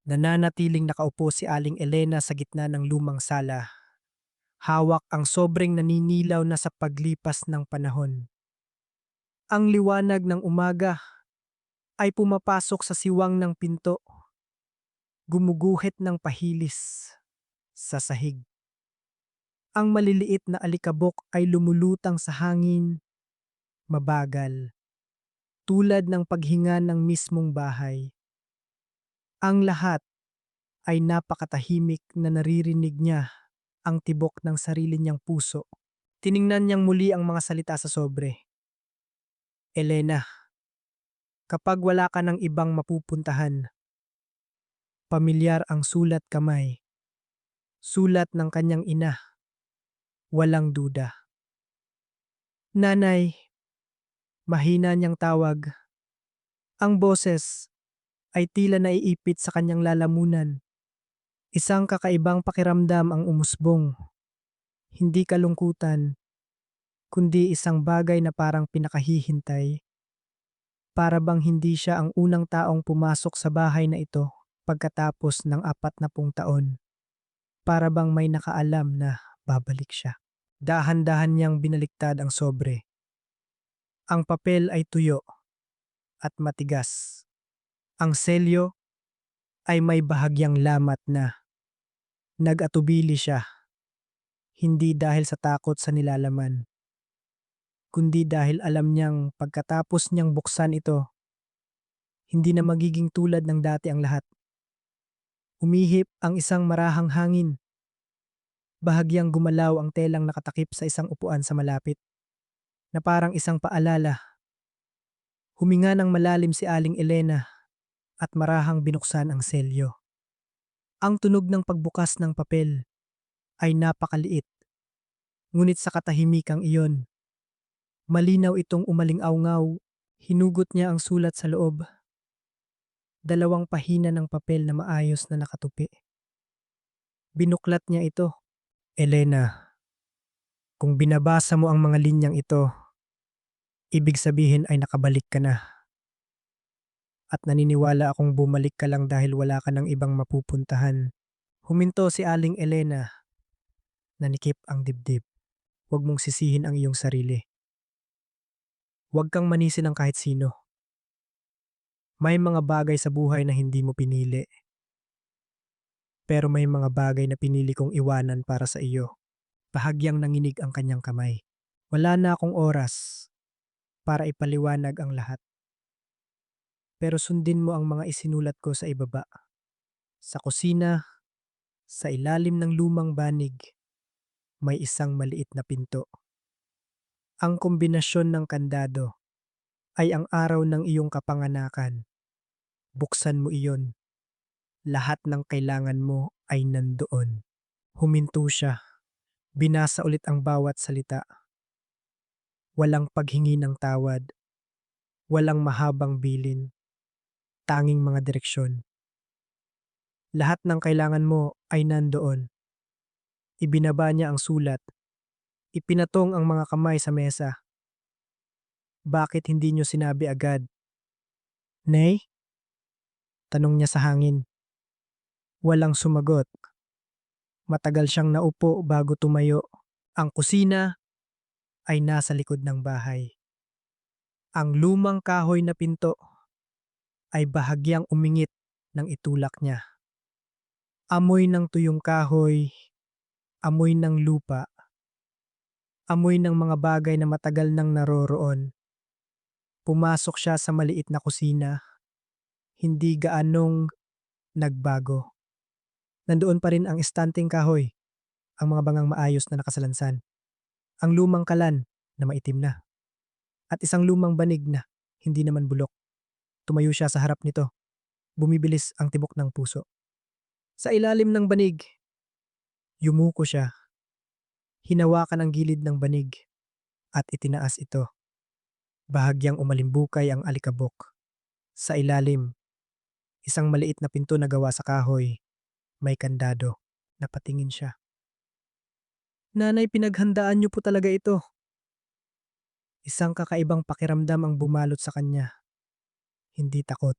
Nananatiling nakaupo si Aling Elena sa gitna ng lumang sala. Hawak ang sobrang naninilaw na sa paglipas ng panahon. Ang liwanag ng umaga ay pumapasok sa siwang ng pinto, gumuguhit ng pahilis sa sahig. Ang maliliit na alikabok ay lumulutang sa hangin, mabagal, tulad ng paghinga ng mismong bahay. Ang lahat ay napakatahimik na naririnig niya ang tibok ng sarili niyang puso. Tiningnan niyang muli ang mga salita sa sobre. Elena, kapag wala ka ng ibang mapupuntahan, pamilyar ang sulat kamay. Sulat ng kanyang ina, walang duda. Nanay, mahina niyang tawag. Ang boses ay tila naiipit sa kanyang lalamunan. Isang kakaibang pakiramdam ang umusbong. Hindi kalungkutan, kundi isang bagay na parang pinakahihintay. Para bang hindi siya ang unang taong pumasok sa bahay na ito pagkatapos ng 40 taon. Para bang may nakaalam na babalik siya. Dahan-dahan niyang binaliktad ang sobre. Ang papel ay tuyo at matigas. Ang selyo ay may bahagyang lamat na. Nag-atubili siya, hindi dahil sa takot sa nilalaman, kundi dahil alam niyang pagkatapos niyang buksan ito, hindi na magiging tulad ng dati ang lahat. Umihip ang isang marahang hangin. Bahagyang gumalaw ang telang nakatakip sa isang upuan sa malapit, na parang isang paalala. Huminga ng malalim si Aling Elena at marahang binuksan ang selyo. Ang tunog ng pagbukas ng papel ay napakaliit, ngunit sa katahimikang iyon, malinaw itong umaling-awngaw. Hinugot niya ang sulat sa loob. 2 pahina ng papel na maayos na nakatupi. Binuklat niya ito. Elena, kung binabasa mo ang mga linyang ito, ibig sabihin ay nakabalik ka na. At naniniwala akong bumalik ka lang dahil wala ka ng ibang mapupuntahan. Huminto si Aling Elena. Nanikip ang dibdib. Huwag mong sisihin ang iyong sarili. Huwag kang manisi ng kahit sino. May mga bagay sa buhay na hindi mo pinili. Pero may mga bagay na pinili kong iwanan para sa iyo. Bahagyang nanginig ang kanyang kamay. Wala na akong oras para ipaliwanag ang lahat. Pero sundin mo ang mga isinulat ko sa ibaba. Sa kusina, sa ilalim ng lumang banig, may isang maliit na pinto. Ang kombinasyon ng kandado ay ang araw ng iyong kapanganakan. Buksan mo iyon. Lahat ng kailangan mo ay nandoon. Huminto siya. Binasa ulit ang bawat salita. Walang paghingi ng tawad. Walang mahabang bilin. Tanging mga direksyon. Lahat ng kailangan mo ay nandoon. Ibinaba niya ang sulat. Ipinatong ang mga kamay sa mesa. Bakit hindi niyo sinabi agad? Nay? Tanong niya sa hangin. Walang sumagot. Matagal siyang naupo bago tumayo. Ang kusina ay nasa likod ng bahay. Ang lumang kahoy na pinto ay bahagyang umingit ng itulak niya. Amoy ng tuyong kahoy, amoy ng lupa, amoy ng mga bagay na matagal nang naroroon. Pumasok siya sa maliit na kusina, hindi gaanong nagbago. Nandoon pa rin ang estanteng kahoy, ang mga bangang maayos na nakasalansan, ang lumang kalan na maitim na, at isang lumang banig na hindi naman bulok. Tumayo siya sa harap nito. Bumibilis ang tibok ng puso. Sa ilalim ng banig, yumuko siya. Hinawakan ang gilid ng banig at itinaas ito. Bahagyang umalimbukay ang alikabok. Sa ilalim, isang maliit na pinto na gawa sa kahoy. May kandado. Napatingin siya. Nanay, pinaghandaan niyo po talaga ito. Isang kakaibang pakiramdam ang bumalot sa kanya. Hindi takot,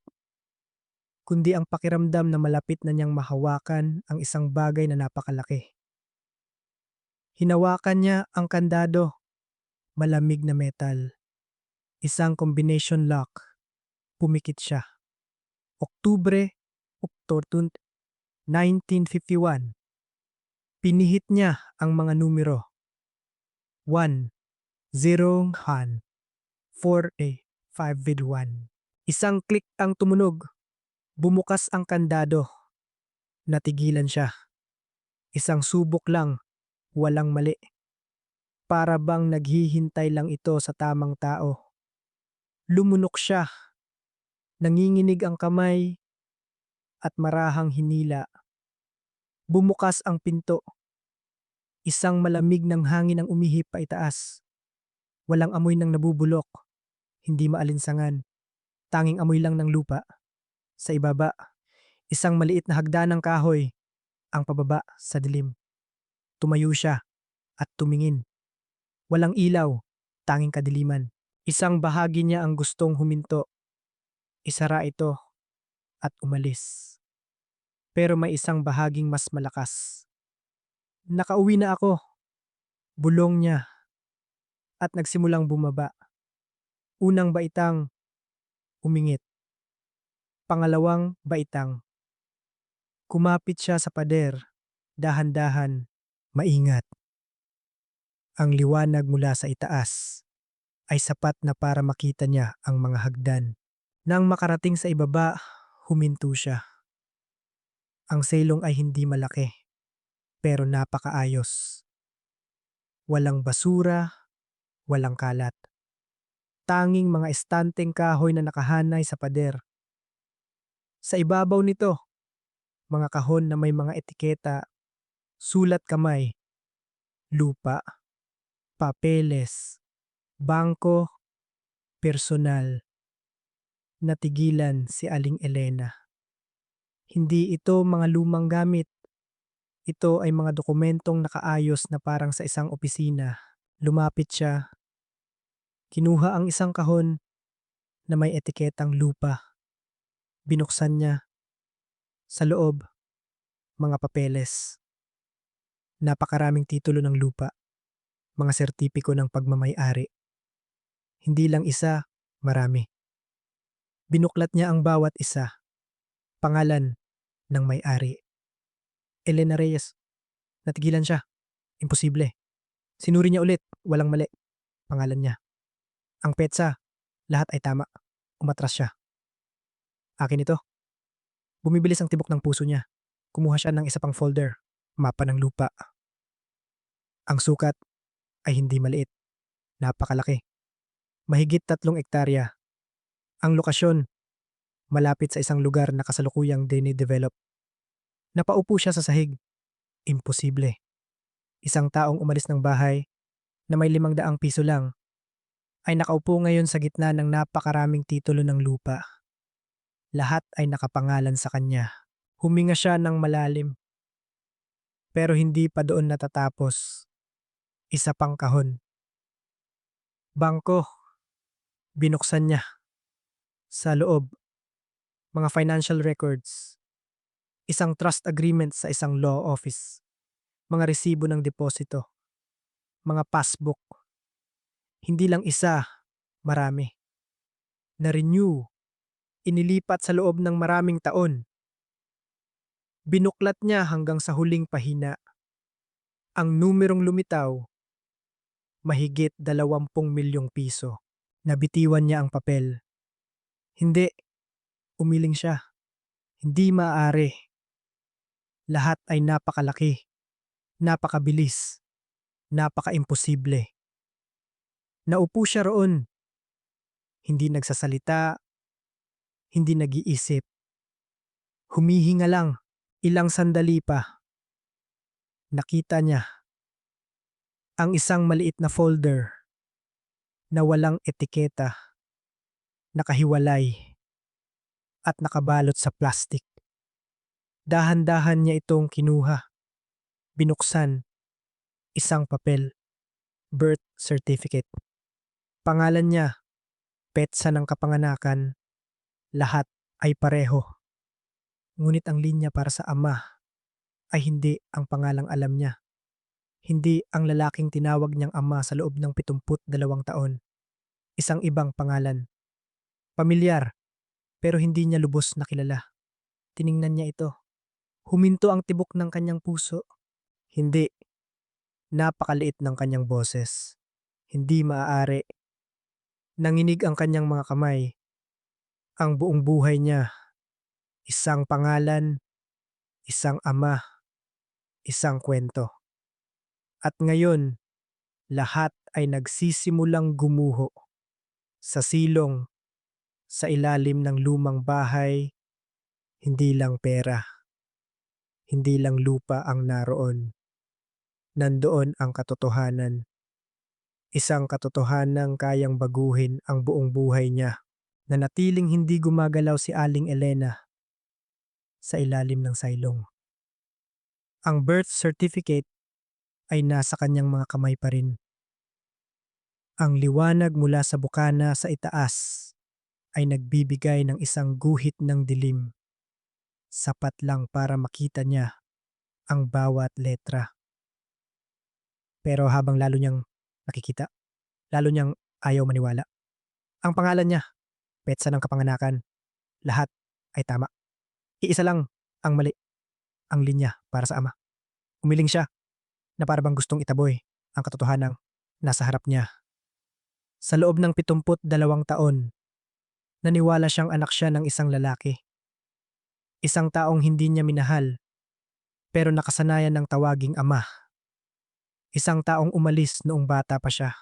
kundi ang pakiramdam na malapit na niyang mahawakan ang isang bagay na napakalaki. Hinawakan niya ang kandado, malamig na metal. Isang combination lock. Pumikit siya. Oktubre, Oktortun, 1951. Pinihit niya ang mga numero. 1, 0, 1, 4, 5 with 1. Isang click ang tumunog. Bumukas ang kandado. Natigilan siya. Isang subok lang, walang mali. Para bang naghihintay lang ito sa tamang tao. Lumunok siya. Nanginginig ang kamay at marahang hinila. Bumukas ang pinto. Isang malamig ng hangin ang umihip pa itaas. Walang amoy ng nabubulok. Hindi maalinsangan. Tanging amoy lang ng lupa. Sa ibaba, isang maliit na hagdan ng kahoy. Ang pababa sa dilim. Tumayo siya at tumingin. Walang ilaw, tanging kadiliman. Isang bahagi niya ang gustong huminto. Isara ito at umalis. Pero may isang bahaging mas malakas. Nakauwi na ako. Bulong niya at nagsimulang bumaba. Unang baitang, umingit. Pangalawang baitang. Kumapit siya sa pader. Dahan-dahan, maingat. Ang liwanag mula sa itaas ay sapat na para makita niya ang mga hagdan. Nang makarating sa ibaba, huminto siya. Ang selong ay hindi malaki, pero napakaayos. Walang basura, walang kalat. Tanging mga estanteng kahoy na nakahanay sa pader. Sa ibabaw nito, mga kahon na may mga etiketa, sulat kamay, lupa, papeles, bangko, personal. Natigilan si Aling Elena. Hindi ito mga lumang gamit. Ito ay mga dokumentong nakaayos na parang sa isang opisina. Lumapit siya. Kinuha ang isang kahon na may etiketang lupa. Binuksan niya. Sa loob, mga papeles. Napakaraming titulo ng lupa. Mga sertipiko ng pagmamay-ari. Hindi lang isa, marami. Binuklat niya ang bawat isa. Pangalan ng may-ari. Elena Reyes. Natigilan siya. Imposible. Sinuri niya ulit. Walang mali. Pangalan niya. Ang petsa. Lahat ay tama. Umatras siya. Akin ito. Bumibilis ang tibok ng puso niya. Kumuha siya ng isa pang folder. Mapa ng lupa. Ang sukat ay hindi maliit. Napakalaki. Mahigit 3 ektarya. Ang lokasyon, malapit sa isang lugar na kasalukuyang dinidevelop. Napaupo siya sa sahig. Imposible. Isang taong umalis ng bahay na may 500 piso lang ay nakaupo ngayon sa gitna ng napakaraming titulo ng lupa. Lahat ay nakapangalan sa kanya. Huminga siya ng malalim. Pero hindi pa doon natatapos. Isa pang kahon. Bangko. Binuksan niya. Sa loob, mga financial records. Isang trust agreement sa isang law office. Mga resibo ng deposito. Mga passbook. Hindi lang isa, marami. Na-renew. Inilipat sa loob ng maraming taon. Binuklat niya hanggang sa huling pahina. Ang numerong lumitaw, mahigit 20 milyong piso. Nabitiwan niya ang papel. Hindi. Umiling siya. Hindi maaari. Lahat ay napakalaki. Napakabilis. Napaka-imposible. Naupo siya roon. Hindi nagsasalita, hindi nag-iisip. Humihinga lang. Ilang sandali pa, nakita niya ang isang maliit na folder na walang etiketa, nakahiwalay at nakabalot sa plastic. Dahan-dahan niya itong kinuha, binuksan, isang papel, birth certificate. Pangalan niya, petsa ng kapanganakan, lahat ay pareho. Ngunit ang linya para sa ama ay hindi ang pangalang alam niya. Hindi ang lalaking tinawag niyang ama sa loob ng 72 taon. Isang ibang pangalan. Pamilyar, pero hindi niya lubos na kilala. Tiningnan niya ito. Huminto ang tibok ng kanyang puso. Hindi. Napakaliit ng kanyang boses. Hindi maaari. Nanginig ang kanyang mga kamay. Ang buong buhay niya. Isang pangalan, isang ama, isang kwento. At ngayon, lahat ay nagsisimulang gumuho. Sa silong, sa ilalim ng lumang bahay, hindi lang pera, hindi lang lupa ang naroon. Nandoon ang katotohanan. Isang katotohanang kayang baguhin ang buong buhay niya. Nanatiling hindi gumagalaw si Aling Elena sa ilalim ng saylong. Ang birth certificate ay nasa kanyang mga kamay pa rin. Ang liwanag mula sa bukana sa itaas ay nagbibigay ng isang guhit ng dilim. Sapat lang para makita niya ang bawat letra. Pero habang lalo niyang nakikita, lalo niyang ayaw maniwala. Ang pangalan niya, petsa ng kapanganakan, lahat ay tama. Iisa lang ang mali, ang linya para sa ama. Umiling siya na para bang gustong itaboy ang katotohanang nasa harap niya. Sa loob ng 72 taon, naniwala siyang anak siya ng isang lalaki. Isang taong hindi niya minahal, pero nakasanayan ng tawaging ama. Isang taong umalis noong bata pa siya.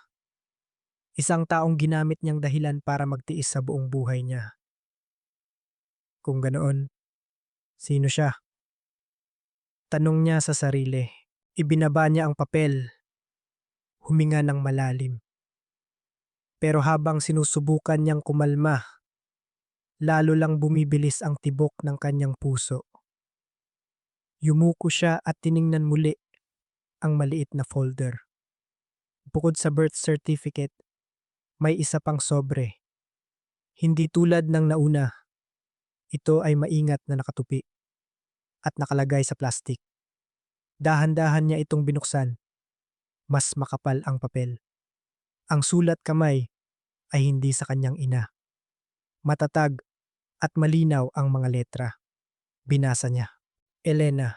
Isang taong ginamit niyang dahilan para magtiis sa buong buhay niya. Kung ganoon, sino siya? Tanong niya sa sarili. Ibinaba niya ang papel. Huminga ng malalim. Pero habang sinusubukan niyang kumalma, lalo lang bumibilis ang tibok ng kanyang puso. Yumuko siya at tiningnan muli ang maliit na folder. Bukod sa birth certificate, may isa pang sobre. Hindi tulad ng nauna, ito ay maingat na nakatupi at nakalagay sa plastic. Dahan-dahan niya itong binuksan. Mas makapal ang papel. Ang sulat kamay ay hindi sa kanyang ina. Matatag at malinaw ang mga letra. Binasa niya. Elena,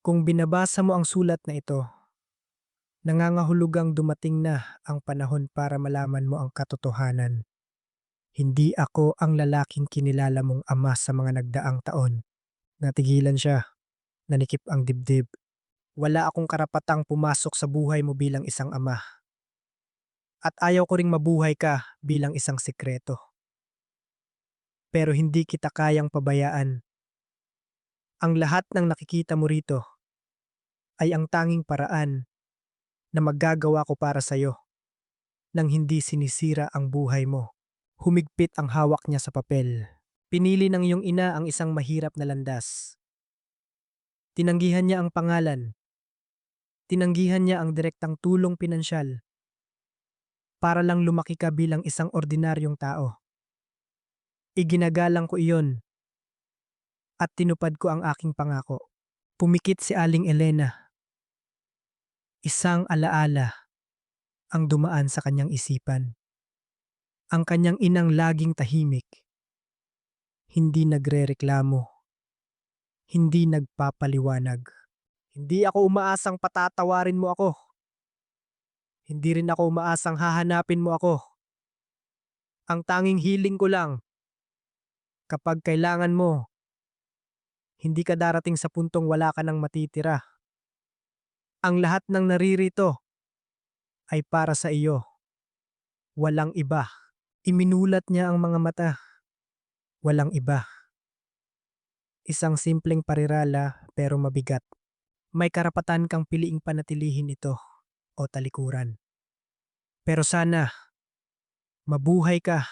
kung binabasa mo ang sulat na ito, nangangahulugang dumating na ang panahon para malaman mo ang katotohanan. Hindi ako ang lalaking kinilala mong ama sa mga nagdaang taon. Natigilan siya. Nanikip ang dibdib. Wala akong karapatang pumasok sa buhay mo bilang isang ama. At ayaw ko ring mabuhay ka bilang isang sikreto. Pero hindi kita kayang pabayaan. Ang lahat ng nakikita mo rito ay ang tanging paraan na maggagawa ko para sa'yo nang hindi sinisira ang buhay mo. Humigpit ang hawak niya sa papel. Pinili ng iyong ina ang isang mahirap na landas. Tinanggihan niya ang pangalan. Tinanggihan niya ang direktang tulong pinansyal para lang lumaki ka bilang isang ordinaryong tao. Iginagalang ko iyon at tinupad ko ang aking pangako. Pumikit si Aling Elena. Isang alaala ang dumaan sa kanyang isipan. Ang kanyang inang laging tahimik. Hindi nagrereklamo. Hindi nagpapaliwanag. Hindi ako umaasang patatawarin mo ako. Hindi rin ako umaasang hahanapin mo ako. Ang tanging hiling ko lang, kapag kailangan mo, hindi ka darating sa puntong wala ka nang matitira. Ang lahat ng naririto ay para sa iyo. Walang iba. Iminulat niya ang mga mata. Walang iba. Isang simpleng parirala pero mabigat. May karapatan kang piliing panatilihin ito o talikuran. Pero sana, mabuhay ka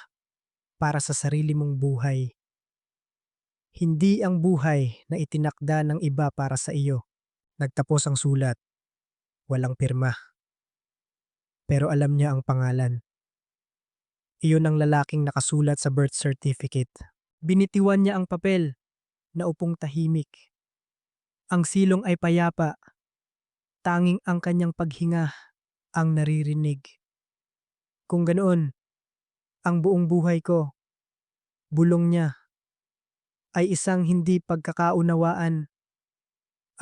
para sa sarili mong buhay. Hindi ang buhay na itinakda ng iba para sa iyo. Nagtapos ang sulat. Walang pirma. Pero alam niya ang pangalan. Iyon ang lalaking nakasulat sa birth certificate. Binitiwan niya ang papel. Naupong tahimik. Ang silong ay payapa. Tanging ang kanyang paghinga ang naririnig. Kung ganoon, ang buong buhay ko, bulong niya, ay isang hindi pagkakaunawaan.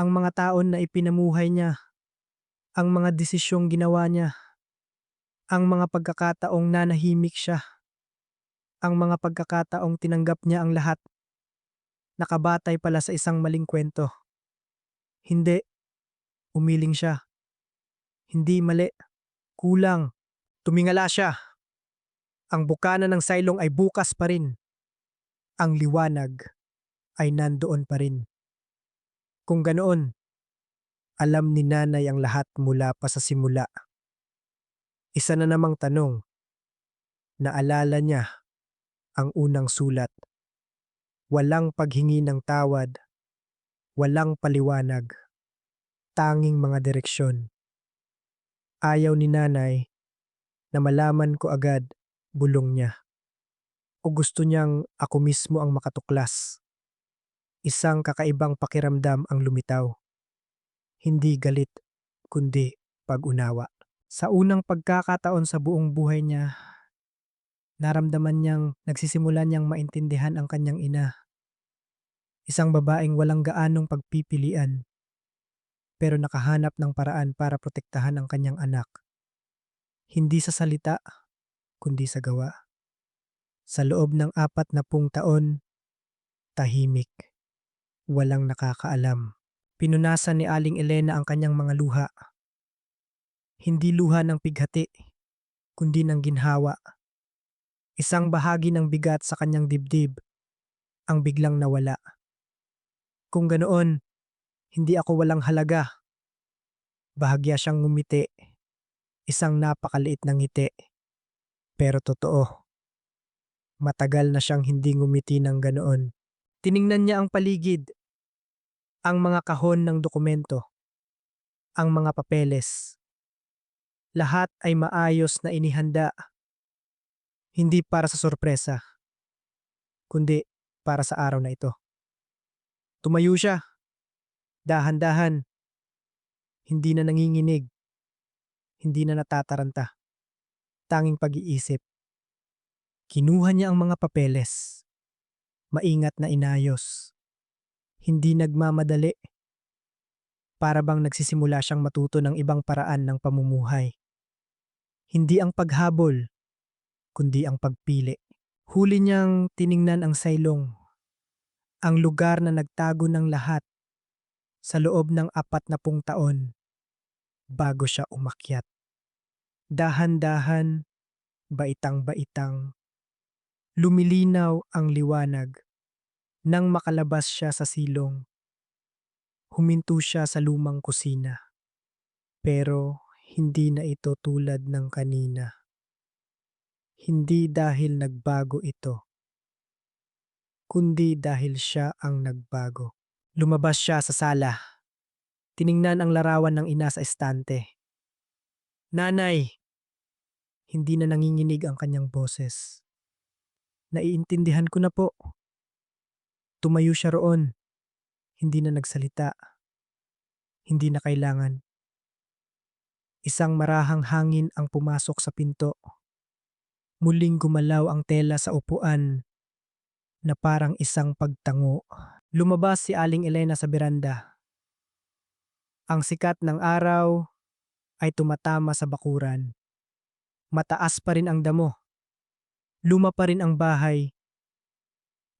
Ang mga taon na ipinamuhay niya, ang mga desisyong ginawa niya, ang mga pagkakataong nanahimik siya, ang mga pagkakataong tinanggap niya ang lahat, nakabatay pala sa isang maling kwento. Hindi, umiling siya. Hindi mali, kulang. Tumingala siya. Ang bukana ng saylong ay bukas pa rin. Ang liwanag ay nandoon pa rin. Kung ganoon, alam ni nanay ang lahat mula pa sa simula. Isa na namang tanong, naalala niya ang unang sulat. Walang paghingi ng tawad, walang paliwanag, tanging mga direksyon. Ayaw ni nanay na malaman ko agad, bulong niya. O gusto niyang ako mismo ang makatuklas. Isang kakaibang pakiramdam ang lumitaw. Hindi galit, kundi pag-unawa. Sa unang pagkakataon sa buong buhay niya, naramdaman niyang nagsisimula niyang maintindihan ang kanyang ina. Isang babaeng walang gaanong pagpipilian, pero nakahanap ng paraan para protektahan ang kanyang anak. Hindi sa salita, kundi sa gawa. Sa loob ng 40 taon, tahimik. Walang nakakaalam. Pinunasan ni Aling Elena ang kanyang mga luha. Hindi luha ng pighati, kundi ng ginhawa. Isang bahagi ng bigat sa kanyang dibdib ang biglang nawala. Kung ganoon, hindi ako walang halaga. Bahagya siyang ngumiti. Isang napakaliit na ngiti. Pero totoo. Matagal na siyang hindi ngumiti ng ganoon. Tiningnan niya ang paligid. Ang mga kahon ng dokumento. Ang mga papeles. Lahat ay maayos na inihanda. Hindi para sa sorpresa, kundi para sa araw na ito. Tumayo siya. Dahan-dahan. Hindi na nanginginig. Hindi na natataranta. Tanging pag-iisip. Kinuha niya ang mga papeles. Maingat na inayos. Hindi nagmamadali. Para bang nagsisimula siyang matuto ng ibang paraan ng pamumuhay. Hindi ang paghabol, kundi ang pagpili. Huli niyang tiningnan ang saylong. Ang lugar na nagtago ng lahat sa loob ng 40 taon bago siya umakyat. Dahan-dahan, baitang-baitang, lumilinaw ang liwanag. Nang makalabas siya sa silong, huminto siya sa lumang kusina. Pero hindi na ito tulad ng kanina. Hindi dahil nagbago ito, kundi dahil siya ang nagbago. Lumabas siya sa sala. Tiningnan ang larawan ng ina sa estante. Nanay! Hindi na nanginginig ang kanyang boses. Naiintindihan ko na po. Tumayo siya roon. Hindi na nagsalita. Hindi na kailangan. Isang marahang hangin ang pumasok sa pinto. Muling gumalaw ang tela sa upuan na parang isang pagtango. Lumabas si Aling Elena sa beranda. Ang sikat ng araw ay tumatama sa bakuran. Mataas pa rin ang damo. Luma pa rin ang bahay.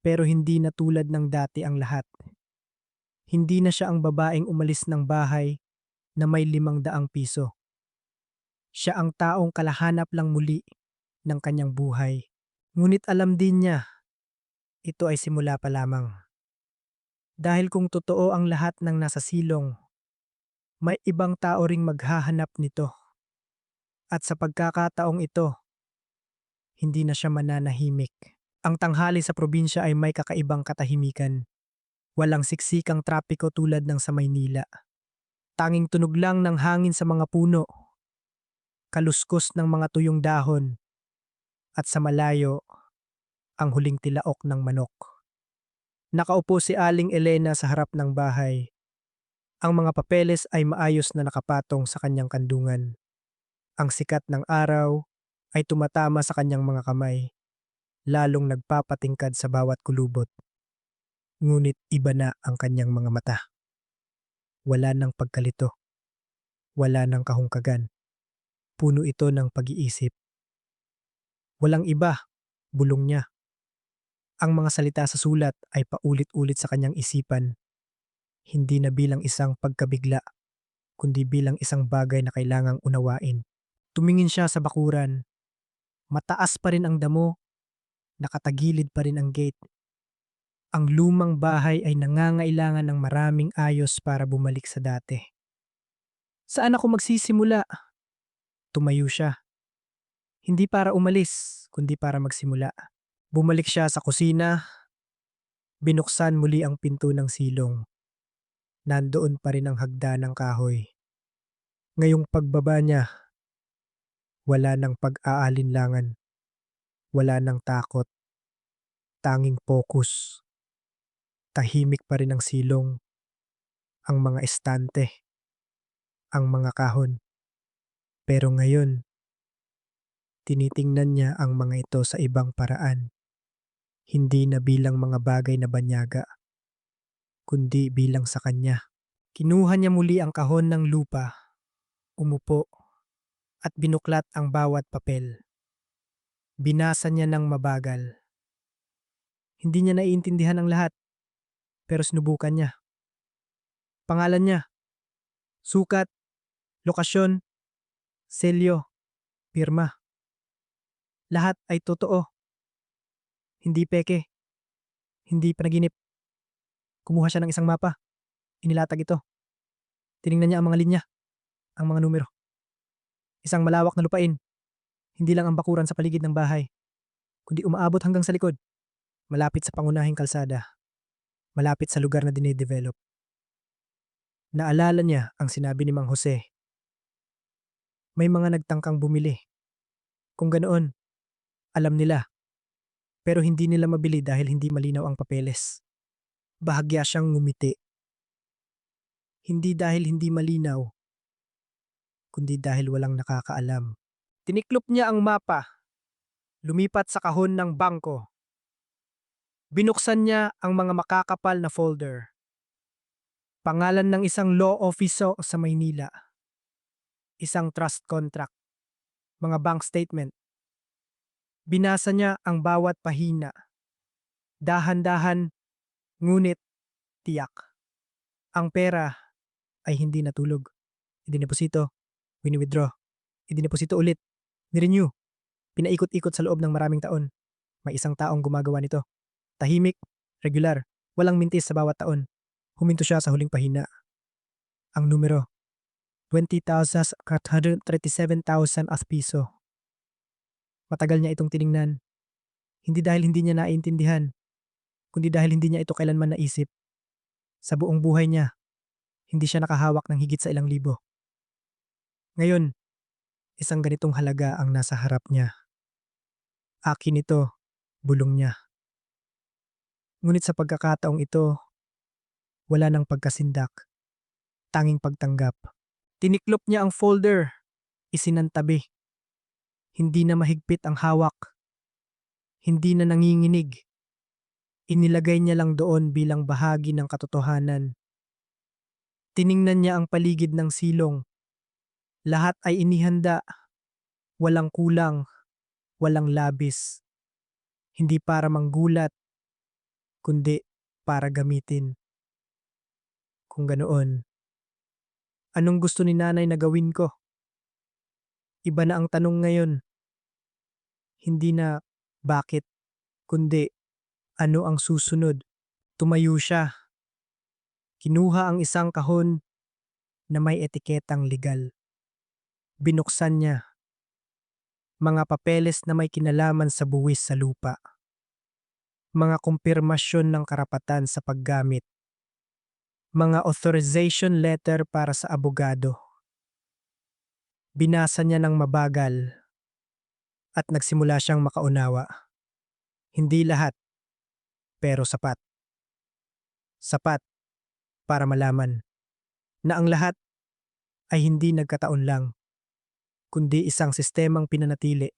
Pero hindi na tulad ng dati ang lahat. Hindi na siya ang babaeng umalis ng bahay na may 500 piso. Siya ang taong kalahanap lang muli ng kanyang buhay. Ngunit alam din niya, ito ay simula pa lamang. Dahil kung totoo ang lahat ng nasa silong, may ibang tao ring maghahanap nito. At sa pagkakataong ito, hindi na siya mananahimik. Ang tanghali sa probinsya ay may kakaibang katahimikan. Walang siksikang trapiko tulad ng sa Maynila. Tanging tunog lang ng hangin sa mga puno, kaluskos ng mga tuyong dahon, at sa malayo, ang huling tilaok ng manok. Nakaupo si Aling Elena sa harap ng bahay. Ang mga papeles ay maayos na nakapatong sa kanyang kandungan. Ang sikat ng araw ay tumatama sa kanyang mga kamay, lalong nagpapatingkad sa bawat kulubot. Ngunit iba na ang kanyang mga mata. Wala ng pagkalito, wala ng kahungkagan. Puno ito ng pag-iisip. Walang iba, bulong niya. Ang mga salita sa sulat ay paulit-ulit sa kanyang isipan, hindi na bilang isang pagkabigla, kundi bilang isang bagay na kailangang unawain. Tumingin siya sa bakuran. Mataas pa rin ang damo, nakatagilid pa rin ang gate. Ang lumang bahay ay nangangailangan ng maraming ayos para bumalik sa dati. Saan ako magsisimula? Tumayo siya. Hindi para umalis, kundi para magsimula. Bumalik siya sa kusina, binuksan muli ang pinto ng silong. Nandoon pa rin ang hagda ng kahoy. Ngayong pagbaba niya, wala ng pag-aalinlangan, wala ng takot, tanging focus. Tahimik pa rin ang silong, ang mga estante, ang mga kahon. Pero ngayon, tinitingnan niya ang mga ito sa ibang paraan. Hindi na bilang mga bagay na banyaga, kundi bilang sa kanya. Kinuha niya muli ang kahon ng lupa, umupo, at binuklat ang bawat papel. Binasa niya ng mabagal. Hindi niya naiintindihan ang lahat, pero sinubukan niya. Pangalan niya, sukat, lokasyon, selyo, pirma. Lahat ay totoo. Hindi peke, hindi panaginip. Kumuha siya ng isang mapa. Inilatag ito. Tiningnan niya ang mga linya, ang mga numero. Isang malawak na lupain. Hindi lang ang bakuran sa paligid ng bahay, kundi umaabot hanggang sa likod. Malapit sa pangunahing kalsada. Malapit sa lugar na dinedevelop. Naalala niya ang sinabi ni Mang Jose. May mga nagtangkang bumili. Kung ganoon, alam nila. Pero hindi nila mabili dahil hindi malinaw ang papeles. Bahagya siyang ngumiti. Hindi dahil hindi malinaw, kundi dahil walang nakakaalam. Tiniklop niya ang mapa. Lumipat sa kahon ng bangko. Binuksan niya ang mga makakapal na folder. Pangalan ng isang law officer sa Maynila. Isang trust contract. Mga bank statement. Binasa niya ang bawat pahina. Dahan-dahan, ngunit tiyak. Ang pera ay hindi natulog. Idineposito, wini-withdraw, idineposito ulit, nirenew, pinaikot-ikot sa loob ng maraming taon. May isang taong gumagawa nito. Tahimik, regular, walang mintis sa bawat taon. Huminto siya sa huling pahina. Ang numero, 20,437,000 at piso. Matagal niya itong tiningnan. Hindi dahil hindi niya naiintindihan, kundi dahil hindi niya ito kailanman naisip. Sa buong buhay niya, hindi siya nakahawak ng higit sa ilang libo. Ngayon, isang ganitong halaga ang nasa harap niya. Akin ito, bulong niya. Ngunit sa pagkakataong ito, wala nang pagkasindak, tanging pagtanggap. Tiniklop niya ang folder, isinantabi. Hindi na mahigpit ang hawak, hindi na nanginginig. Inilagay niya lang doon bilang bahagi ng katotohanan. Tiningnan niya ang paligid ng silong. Lahat ay inihanda, walang kulang, walang labis. Hindi para manggulat, kundi para gamitin. Kung ganoon, anong gusto ni nanay na gawin ko? Iba na ang tanong ngayon. Hindi na Bakit? Kundi, ano ang susunod? Tumayo siya. Kinuha ang isang kahon na may etiketang legal. Binuksan niya. Mga papeles na may kinalaman sa buwis sa lupa. Mga kumpirmasyon ng karapatan sa paggamit. Mga authorization letter para sa abogado. Binasa niya ng mabagal at nagsimula siyang makaunawa. Hindi lahat, pero sapat. Sapat para malaman na ang lahat ay hindi nagkataon lang, kundi isang sistemang pinanatili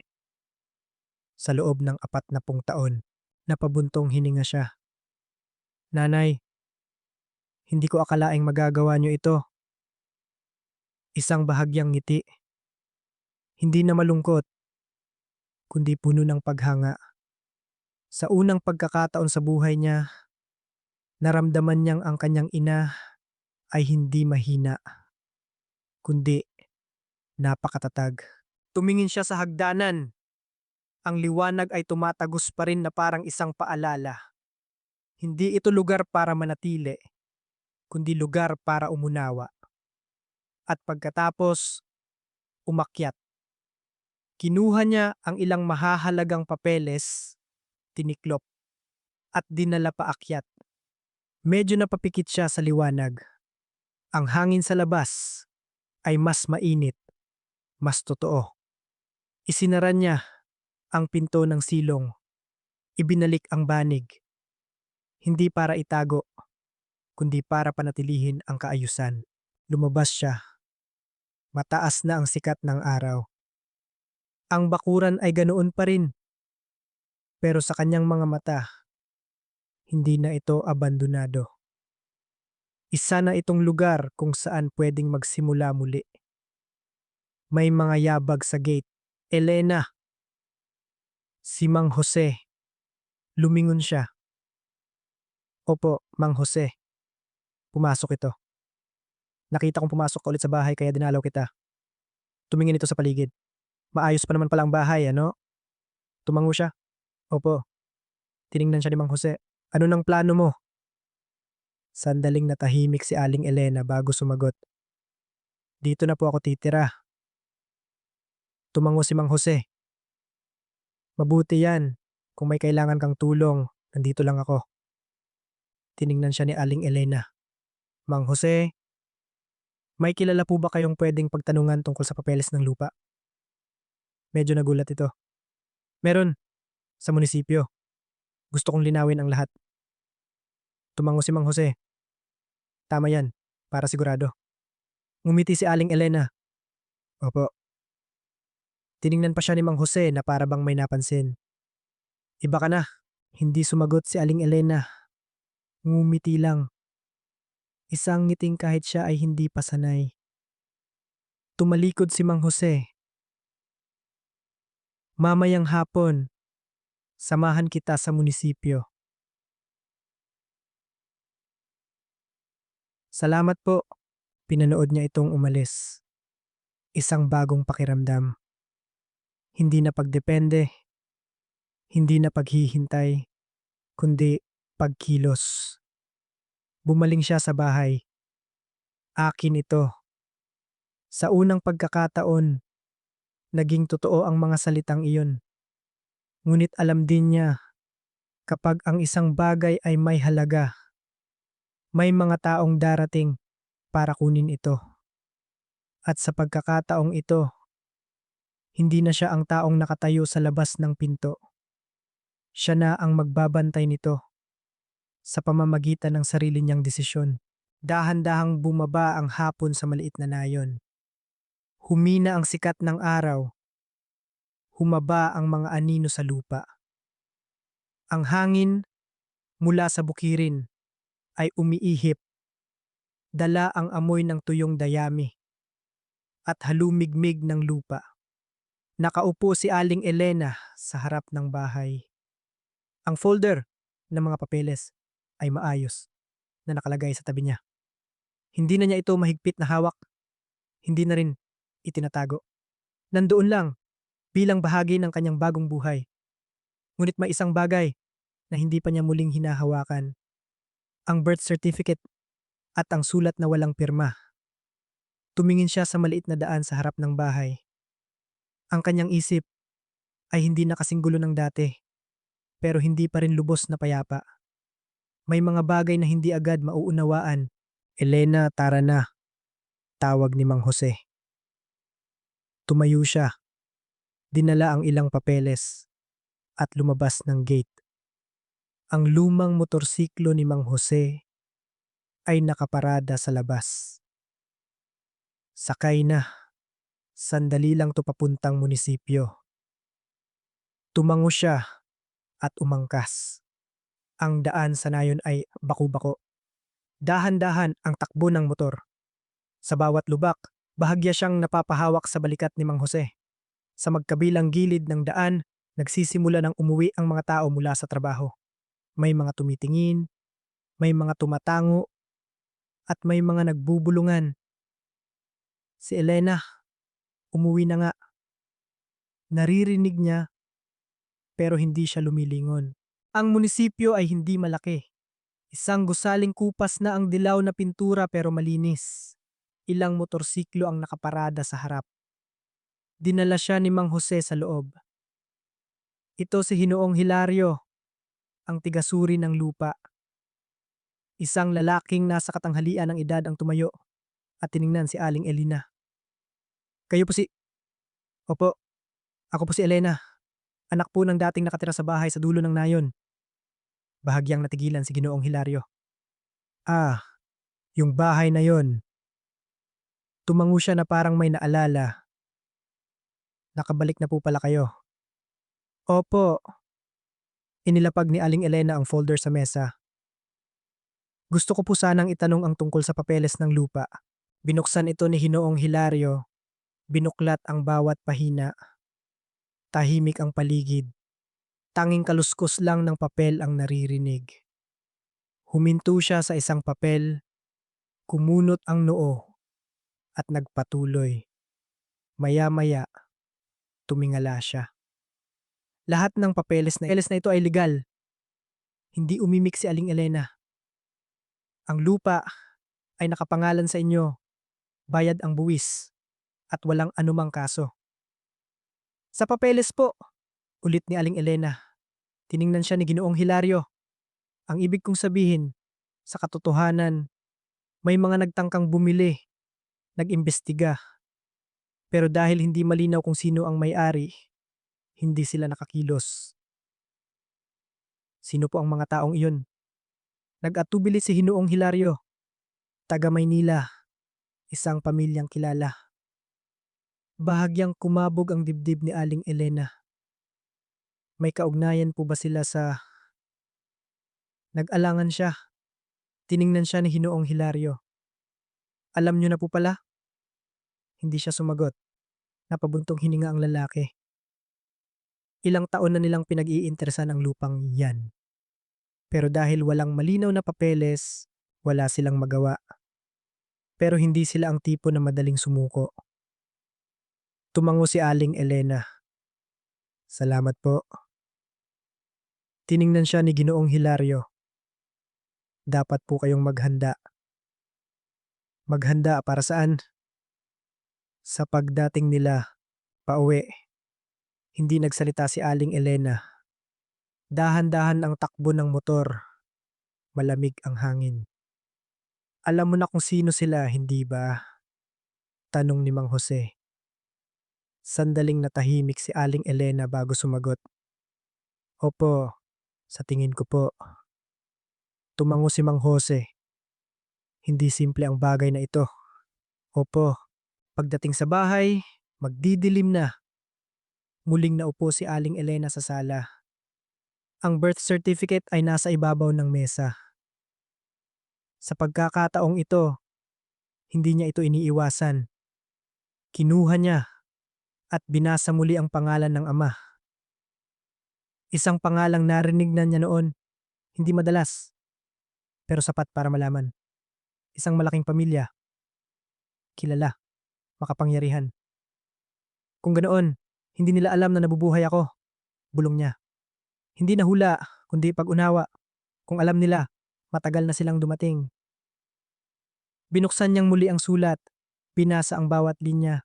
sa loob ng 40 taon na pabuntong hininga siya. Nanay, hindi ko akalaing magagawa niyo ito. Isang bahagyang ngiti. Hindi na malungkot, kundi puno ng paghanga. Sa unang pagkakataon sa buhay niya, naramdaman niyang ang kanyang ina ay hindi mahina, kundi napakatatag. Tumingin siya sa hagdanan. Ang liwanag ay tumatagos pa rin na parang isang paalala. Hindi ito lugar para manatili, kundi lugar para umunawa. At pagkatapos, umakyat. Kinuha niya ang ilang mahahalagang papeles, tiniklop, at dinala paakyat. Medyo napapikit siya sa liwanag. Ang hangin sa labas ay mas mainit, mas totoo. Isinara niya ang pinto ng silong. Ibinalik ang banig. Hindi para itago, kundi para panatilihin ang kaayusan. Lumabas siya. Mataas na ang sikat ng araw. Ang bakuran ay ganoon pa rin. Pero sa kanyang mga mata, hindi na ito abandonado. Isa na itong lugar kung saan pwedeng magsimula muli. May mga yabag sa gate. Elena, si Mang Jose. Lumingon siya. Opo, Mang Jose. Pumasok ito. Nakita kong pumasok ka ulit sa bahay kaya dinalaw kita. Tumingin ito sa paligid. Maayos pa naman pala ang bahay, ano? Tumango siya. Opo. Tiningnan siya ni Mang Jose. Ano nang plano mo? Sandaling natahimik si Aling Elena bago sumagot. Dito na po ako titira. Tumango si Mang Jose. Mabuti yan. Kung may kailangan kang tulong, nandito lang ako. Tiningnan siya ni Aling Elena. Mang Jose, may kilala po ba kayong pwedeng pagtanungan tungkol sa papeles ng lupa? Medyo nagulat ito. Meron, sa munisipyo. Gusto kong linawin ang lahat. Tumango si Mang Jose. Tama yan, para sigurado. Ngumiti si Aling Elena. Opo. Tiningnan pa siya ni Mang Jose na para bang may napansin. Iba ka na. Hindi sumagot si Aling Elena. Ngumiti lang. Isang ngiting kahit siya ay hindi pa sanay. Tumalikod si Mang Jose. Mamayang hapon, samahan kita sa munisipyo. Salamat po. Pinanood niya itong umalis. Isang bagong pakiramdam. Hindi na pagdepende, hindi na paghihintay, kundi pagkilos. Bumaling siya sa bahay. Akin ito. Sa unang pagkakataon, naging totoo ang mga salitang iyon. Ngunit alam din niya, kapag ang isang bagay ay may halaga, may mga taong darating para kunin ito. At sa pagkakataong ito, hindi na siya ang taong nakatayo sa labas ng pinto. Siya na ang magbabantay nito sa pamamagitan ng sarili niyang desisyon. Dahan-dahang bumaba ang hapon sa maliit na nayon. Humina ang sikat ng araw. Humaba ang mga anino sa lupa. Ang hangin mula sa bukirin ay umiihip. Dala ang amoy ng tuyong dayami at halumigmig ng lupa. Nakaupo si Aling Elena sa harap ng bahay. Ang folder ng mga papeles ay maayos na nakalagay sa tabi niya. Hindi na niya ito mahigpit na hawak. Hindi na rin itinatago. Nandoon lang bilang bahagi ng kanyang bagong buhay. Ngunit may isang bagay na hindi pa niya muling hinahawakan, ang birth certificate at ang sulat na walang pirma. Tumingin siya sa maliit na daan sa harap ng bahay. Ang kanyang isip ay hindi na kasing gulo ng dati, pero hindi pa rin lubos na payapa. May mga bagay na hindi agad mauunawaan. Elena, tara na, tawag ni Mang Jose. Tumayo siya, dinala ang ilang papeles, at lumabas ng gate. Ang lumang motorsiklo ni Mang Jose ay nakaparada sa labas. Sakay na, sandali lang to papuntang munisipyo. Tumango siya at umangkas. Ang daan sa nayon ay baku-bako. Dahan-dahan ang takbo ng motor. Sa bawat lubak, bahagya siyang napapahawak sa balikat ni Mang Jose. Sa magkabilang gilid ng daan, nagsisimula ng umuwi ang mga tao mula sa trabaho. May mga tumitingin, may mga tumatango, at may mga nagbubulungan. Si Elena, umuwi na nga. Naririnig niya, pero hindi siya lumilingon. Ang munisipyo ay hindi malaki. Isang gusaling kupas na ang dilaw na pintura pero malinis. Ilang motorsiklo ang nakaparada sa harap. Dinala siya ni Mang Jose sa loob. Ito si Hinoong Hilario, ang tigasuri ng lupa. Isang lalaking nasa katanghalian ng edad ang tumayo at tiningnan si Aling Elena. Kayo po si... Opo, ako po si Elena. Anak po ng dating nakatira sa bahay sa dulo ng nayon. Bahagyang natigilan si Ginoong Hilario. Ah, yung bahay na yon. Tumango siya na parang may naalala. Nakabalik na po pala kayo. Opo. Inilapag ni Aling Elena ang folder sa mesa. Gusto ko po sanang itanong ang tungkol sa papeles ng lupa. Binuksan ito ni Hinoong Hilario. Binuklat ang bawat pahina. Tahimik ang paligid. Tanging kaluskos lang ng papel ang naririnig. Huminto siya sa isang papel, kumunot ang noo, at nagpatuloy. Maya-maya, tumingala siya. Lahat ng papeles na ito ay legal. Hindi umimik si Aling Elena. Ang lupa ay nakapangalan sa inyo, bayad ang buwis, at walang anumang kaso. Sa papeles po, ulit ni Aling Elena. Tiningnan siya ni Ginoong Hilario. Ang ibig kong sabihin, sa katotohanan, may mga nagtangkang bumili, nag-imbestiga. Pero dahil hindi malinaw kung sino ang may-ari, hindi sila nakakilos. Sino po ang mga taong iyon? Nag-atubili si Hinoong Hilario, taga Maynila, isang pamilyang kilala. Bahagyang kumabog ang dibdib ni Aling Elena. May kaugnayan po ba sila sa... Nag-alangan siya. Tiningnan siya ni Hinoong Hilario. Alam niyo na po pala? Hindi siya sumagot. Napabuntong hininga ang lalaki. Ilang taon na nilang pinag-iinteresan ang lupang yan. Pero dahil walang malinaw na papeles, wala silang magawa. Pero hindi sila ang tipo na madaling sumuko. Tumango si Aling Elena. Salamat po. Tiningnan siya ni Ginoong Hilario. Dapat po kayong maghanda. Maghanda para saan? Sa pagdating nila, pauwi. Hindi nagsalita si Aling Elena. Dahan-dahan ang takbo ng motor. Malamig ang hangin. Alam mo na kung sino sila, hindi ba? Tanong ni Mang Jose. Sandaling natahimik si Aling Elena bago sumagot. Opo, sa tingin ko po. Tumango si Mang Jose. Hindi simple ang bagay na ito. Opo, pagdating sa bahay, magdidilim na. Muling naupo si Aling Elena sa sala. Ang birth certificate ay nasa ibabaw ng mesa. Sa pagkakataong ito, hindi niya ito iniiwasan. Kinuha niya at binasa muli ang pangalan ng ama. Isang pangalang narinig na niya noon, hindi madalas, pero sapat para malaman. Isang malaking pamilya, kilala, makapangyarihan. Kung ganoon, hindi nila alam na nabubuhay ako, bulong niya. Hindi na hula, kundi pag-unawa. Kung alam nila, matagal na silang dumating. Binuksan niyang muli ang sulat. Binasa ang bawat linya.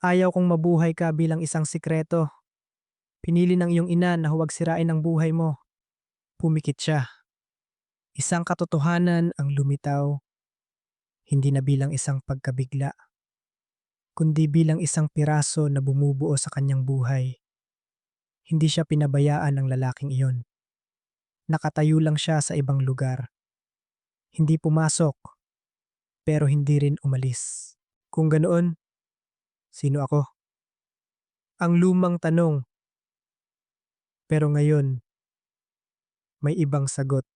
Ayaw kong mabuhay ka bilang isang sikreto. Pinili ng iyong ina na huwag sirain ang buhay mo. Pumikit siya. Isang katotohanan ang lumitaw, hindi na bilang isang pagkabigla, kundi bilang isang piraso na bumubuo sa kanyang buhay. Hindi siya pinabayaan ng lalaking iyon. Nakatayo lang siya sa ibang lugar. Hindi pumasok, pero hindi rin umalis. Kung ganoon, sino ako? Ang lumang tanong, pero ngayon, may ibang sagot.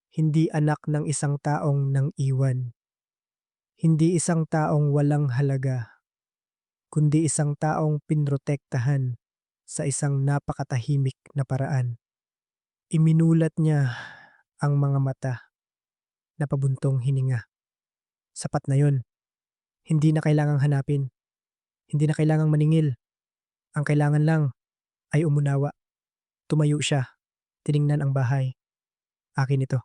Hindi anak ng isang taong nang iwan. Hindi isang taong walang halaga, kundi isang taong pinrotektahan sa isang napakatahimik na paraan. Iminulat niya ang mga mata na pabuntong hininga. Sapat na yon. Hindi na kailangang hanapin. Hindi na kailangang maningil. Ang kailangan lang ay umunawa. Tumayo siya. Tiningnan ang bahay. Akin ito.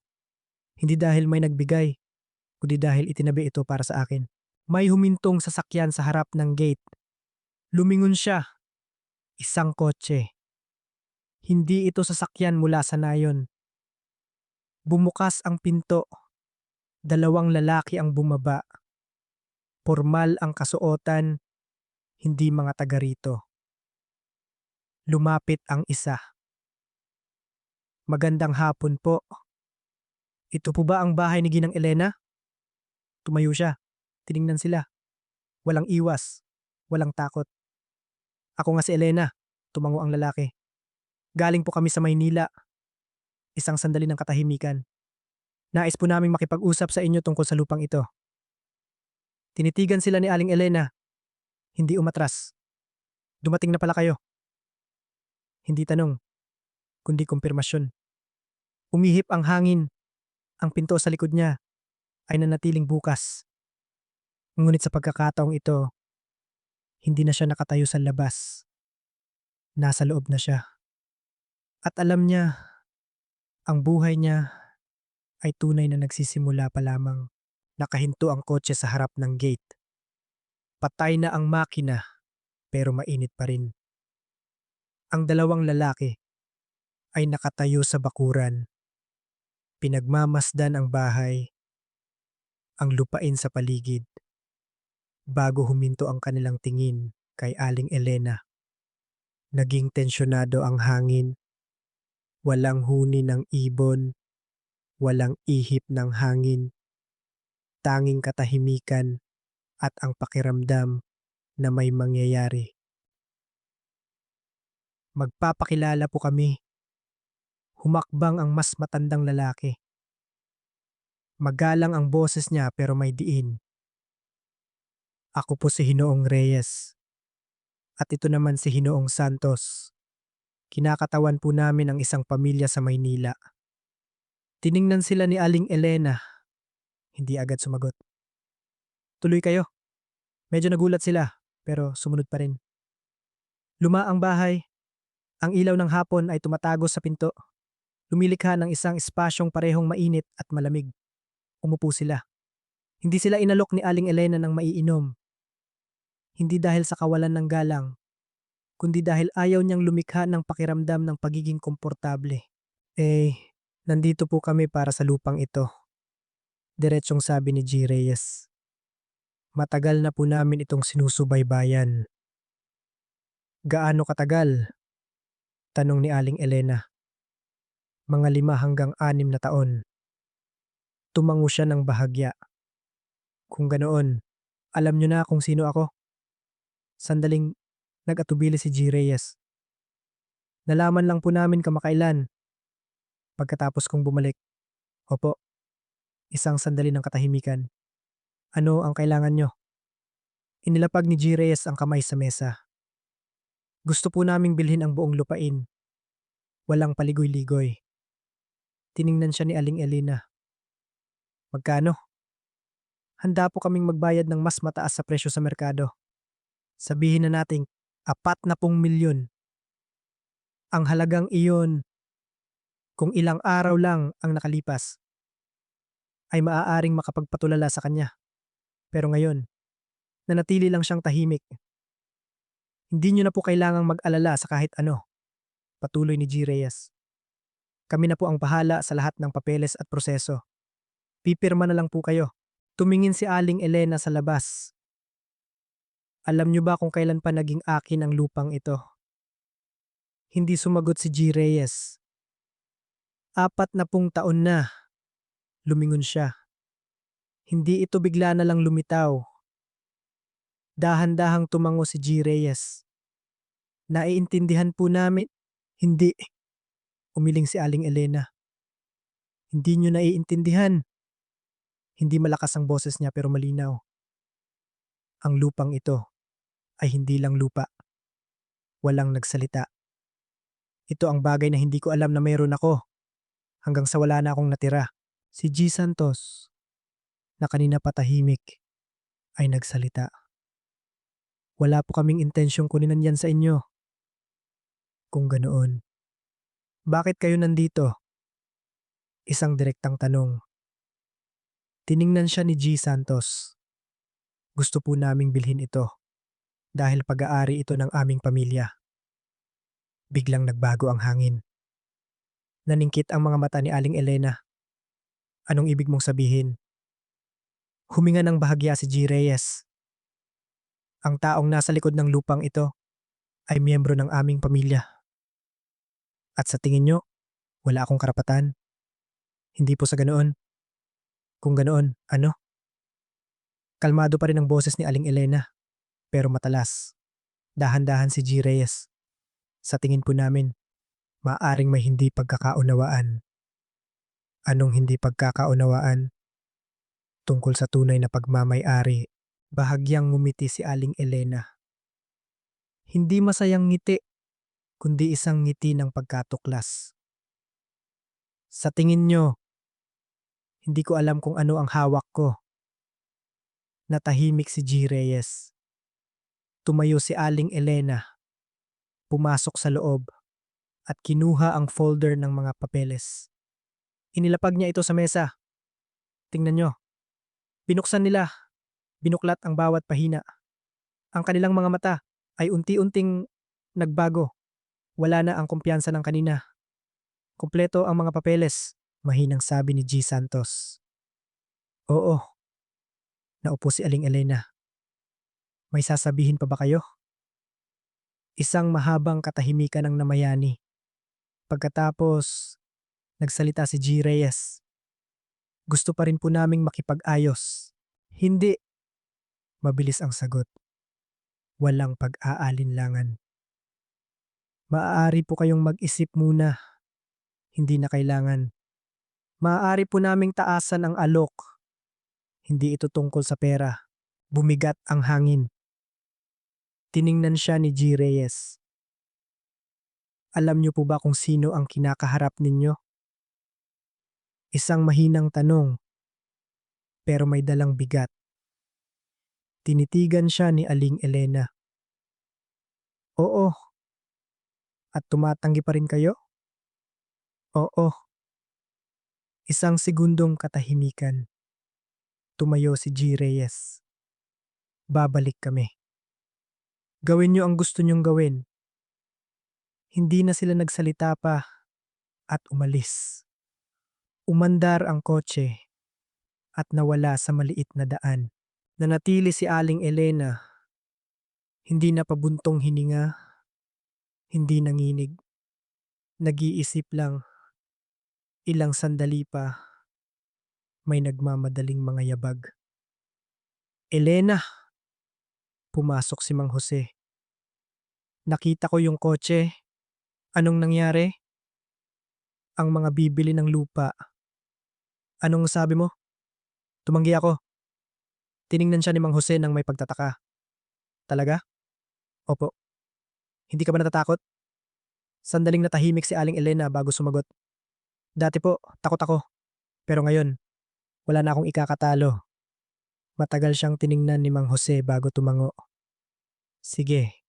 Hindi dahil may nagbigay, kundi dahil itinabi ito para sa akin. May humintong sasakyan sa harap ng gate. Lumingon siya. Isang kotse. Hindi ito sasakyan mula sa nayon. Bumukas ang pinto. Dalawang lalaki ang bumaba. Pormal ang kasuotan, hindi mga taga rito. Lumapit ang isa. Magandang hapon po. Ito po ba ang bahay ni Ginang Elena? Tumayo siya. Tiningnan sila. Walang iwas. Walang takot. Ako nga si Elena. Tumango ang lalaki. Galing po kami sa Maynila. Isang sandali ng katahimikan. Nais po naming makipag-usap sa inyo tungkol sa lupang ito. Tinitigan sila ni Aling Elena. Hindi umatras. Dumating na pala kayo. Hindi tanong, kundi kumpirmasyon. Umihip ang hangin. Ang pinto sa likod niya ay nanatiling bukas. Ngunit sa pagkakataong ito, hindi na siya nakatayo sa labas. Nasa loob na siya. At alam niya, ang buhay niya ay tunay na nagsisimula pa lamang. Nakahinto ang kotse sa harap ng gate. Patay na ang makina, pero mainit pa rin. Ang dalawang lalaki ay nakatayo sa bakuran. Pinagmamasdan ang bahay, ang lupain sa paligid, bago huminto ang kanilang tingin kay Aling Elena. Naging tensyonado ang hangin, walang huni ng ibon, walang ihip ng hangin, tanging katahimikan at ang pakiramdam na may mangyayari. Magpapakilala po kami. Humakbang ang mas matandang lalaki. Magalang ang boses niya pero may diin. Ako po si Hinoong Reyes. At ito naman si Hinoong Santos. Kinakatawan po namin ang isang pamilya sa Maynila. Tiningnan sila ni Aling Elena. Hindi agad sumagot. Tuloy kayo. Medyo nagulat sila, pero sumunod pa rin. Luma ang bahay. Ang ilaw ng hapon ay tumatagos sa pinto. Lumilikha ng isang espasyong parehong mainit at malamig. Umupo sila. Hindi sila inalok ni Aling Elena ng maiinom. Hindi dahil sa kawalan ng galang, kundi dahil ayaw niyang lumikha ng pakiramdam ng pagiging komportable. Nandito po kami para sa lupang ito. Diretsyong sabi ni G. Reyes. Matagal na po namin itong sinusubaybayan. Gaano katagal? Tanong ni Aling Elena. Mga 5 hanggang 6 na taon. Tumango siya ng bahagya. Kung ganoon, alam niyo na kung sino ako. Sandaling nag-atubili si G. Reyes. Nalaman lang po namin kamakailan. Pagkatapos kong bumalik. Opo. Isang sandali ng katahimikan. Ano ang kailangan nyo? Inilapag ni G. Reyes ang kamay sa mesa. Gusto po naming bilhin ang buong lupain. Walang paligoy-ligoy. Tiningnan siya ni Aling Elena. Magkano? Handa po kaming magbayad ng mas mataas sa presyo sa merkado. Sabihin na nating 40 milyon. Ang halagang iyon, kung ilang araw lang ang nakalipas, ay maaaring makapagpatulala sa kanya. Pero ngayon, nanatili lang siyang tahimik. Hindi niyo na po kailangang mag-alala sa kahit ano, patuloy ni G. Reyes. Kami na po ang bahala sa lahat ng papeles at proseso. Pipirma na lang po kayo. Tumingin si Aling Elena sa labas. Alam niyo ba kung kailan pa naging akin ang lupang ito? Hindi sumagot si G. Reyes. 40 na. Lumingon siya. Hindi ito bigla na lang lumitaw. Dahan-dahang tumango si G. Reyes. Naiintindihan po namin. Hindi. Umiling si Aling Elena. Hindi niyo naiintindihan. Hindi malakas ang boses niya pero malinaw. Ang lupang ito ay hindi lang lupa. Walang nagsalita. Ito ang bagay na hindi ko alam na mayroon ako hanggang sa wala na akong natira. Si G. Santos, na kanina patahimik, ay nagsalita. Wala po kaming intensyong kunin yan sa inyo. Kung ganoon, bakit kayo nandito? Isang direktang tanong. Tiningnan siya ni G. Santos. Gusto po naming bilhin ito dahil pag-aari ito ng aming pamilya. Biglang nagbago ang hangin. Naningkit ang mga mata ni Aling Elena. Anong ibig mong sabihin? Huminga ng bahagya si G. Reyes. Ang taong nasa likod ng lupang ito ay miyembro ng aming pamilya. At sa tingin nyo, wala akong karapatan? Hindi po sa ganoon. Kung ganoon, ano? Kalmado pa rin ang boses ni Aling Elena, pero matalas. Dahan-dahan si G. Reyes. Sa tingin po namin, maaring may hindi pagkakaunawaan. Anong hindi pagkakaunawaan? Tungkol sa tunay na pagmamay-ari. Bahagyang ngumiti si Aling Elena. Hindi masayang ngiti, kundi isang ngiti ng pagkatuklas. Sa tingin nyo, hindi ko alam kung ano ang hawak ko. Natahimik si G. Reyes. Tumayo si Aling Elena. Pumasok sa loob at kinuha ang folder ng mga papeles. Inilapag niya ito sa mesa. Tingnan nyo. Binuksan nila. Binuklat ang bawat pahina. Ang kanilang mga mata ay unti-unting nagbago. Wala na ang kumpiyansa ng kanina. Kumpleto ang mga papeles, mahinang sabi ni G. Santos. Oo. Naupo si Aling Elena. May sasabihin pa ba kayo? Isang mahabang katahimikan ang namayani. Pagkatapos, nagsalita si G. Reyes. Gusto pa rin po naming makipag-ayos. Hindi. Mabilis ang sagot. Walang pag-aalinlangan. Maaari po kayong mag-isip muna. Hindi na kailangan. Maaari po naming taasan ang alok. Hindi ito tungkol sa pera. Bumigat ang hangin. Tiningnan siya ni G. Reyes. Alam niyo po ba kung sino ang kinakaharap ninyo? Isang mahinang tanong, pero may dalang bigat. Tinitigan siya ni Aling Elena. Oo. At tumatanggi pa rin kayo? Oo. Isang segundong katahimikan. Tumayo si G. Reyes. Babalik kami. Gawin niyo ang gusto niyong gawin. Hindi na sila nagsalita pa at umalis. Umandar ang kotse at nawala sa maliit na daan. Nanatili si Aling Elena. Hindi na pabuntong hininga. Hindi nanginig. Nag-iisip lang. Ilang sandali pa. May nagmamadaling mga yabag. Elena! Pumasok si Mang Jose. Nakita ko yung kotse. Anong nangyari? Ang mga bibili ng lupa. Anong sabi mo? Tumanggi ako. Tiningnan siya ni Mang Jose nang may pagtataka. Talaga? Opo. Hindi ka ba natatakot? Sandaling natahimik si Aling Elena bago sumagot. Dati po, takot ako. Pero ngayon, wala na akong ikakatalo. Matagal siyang tiningnan ni Mang Jose bago tumango. Sige,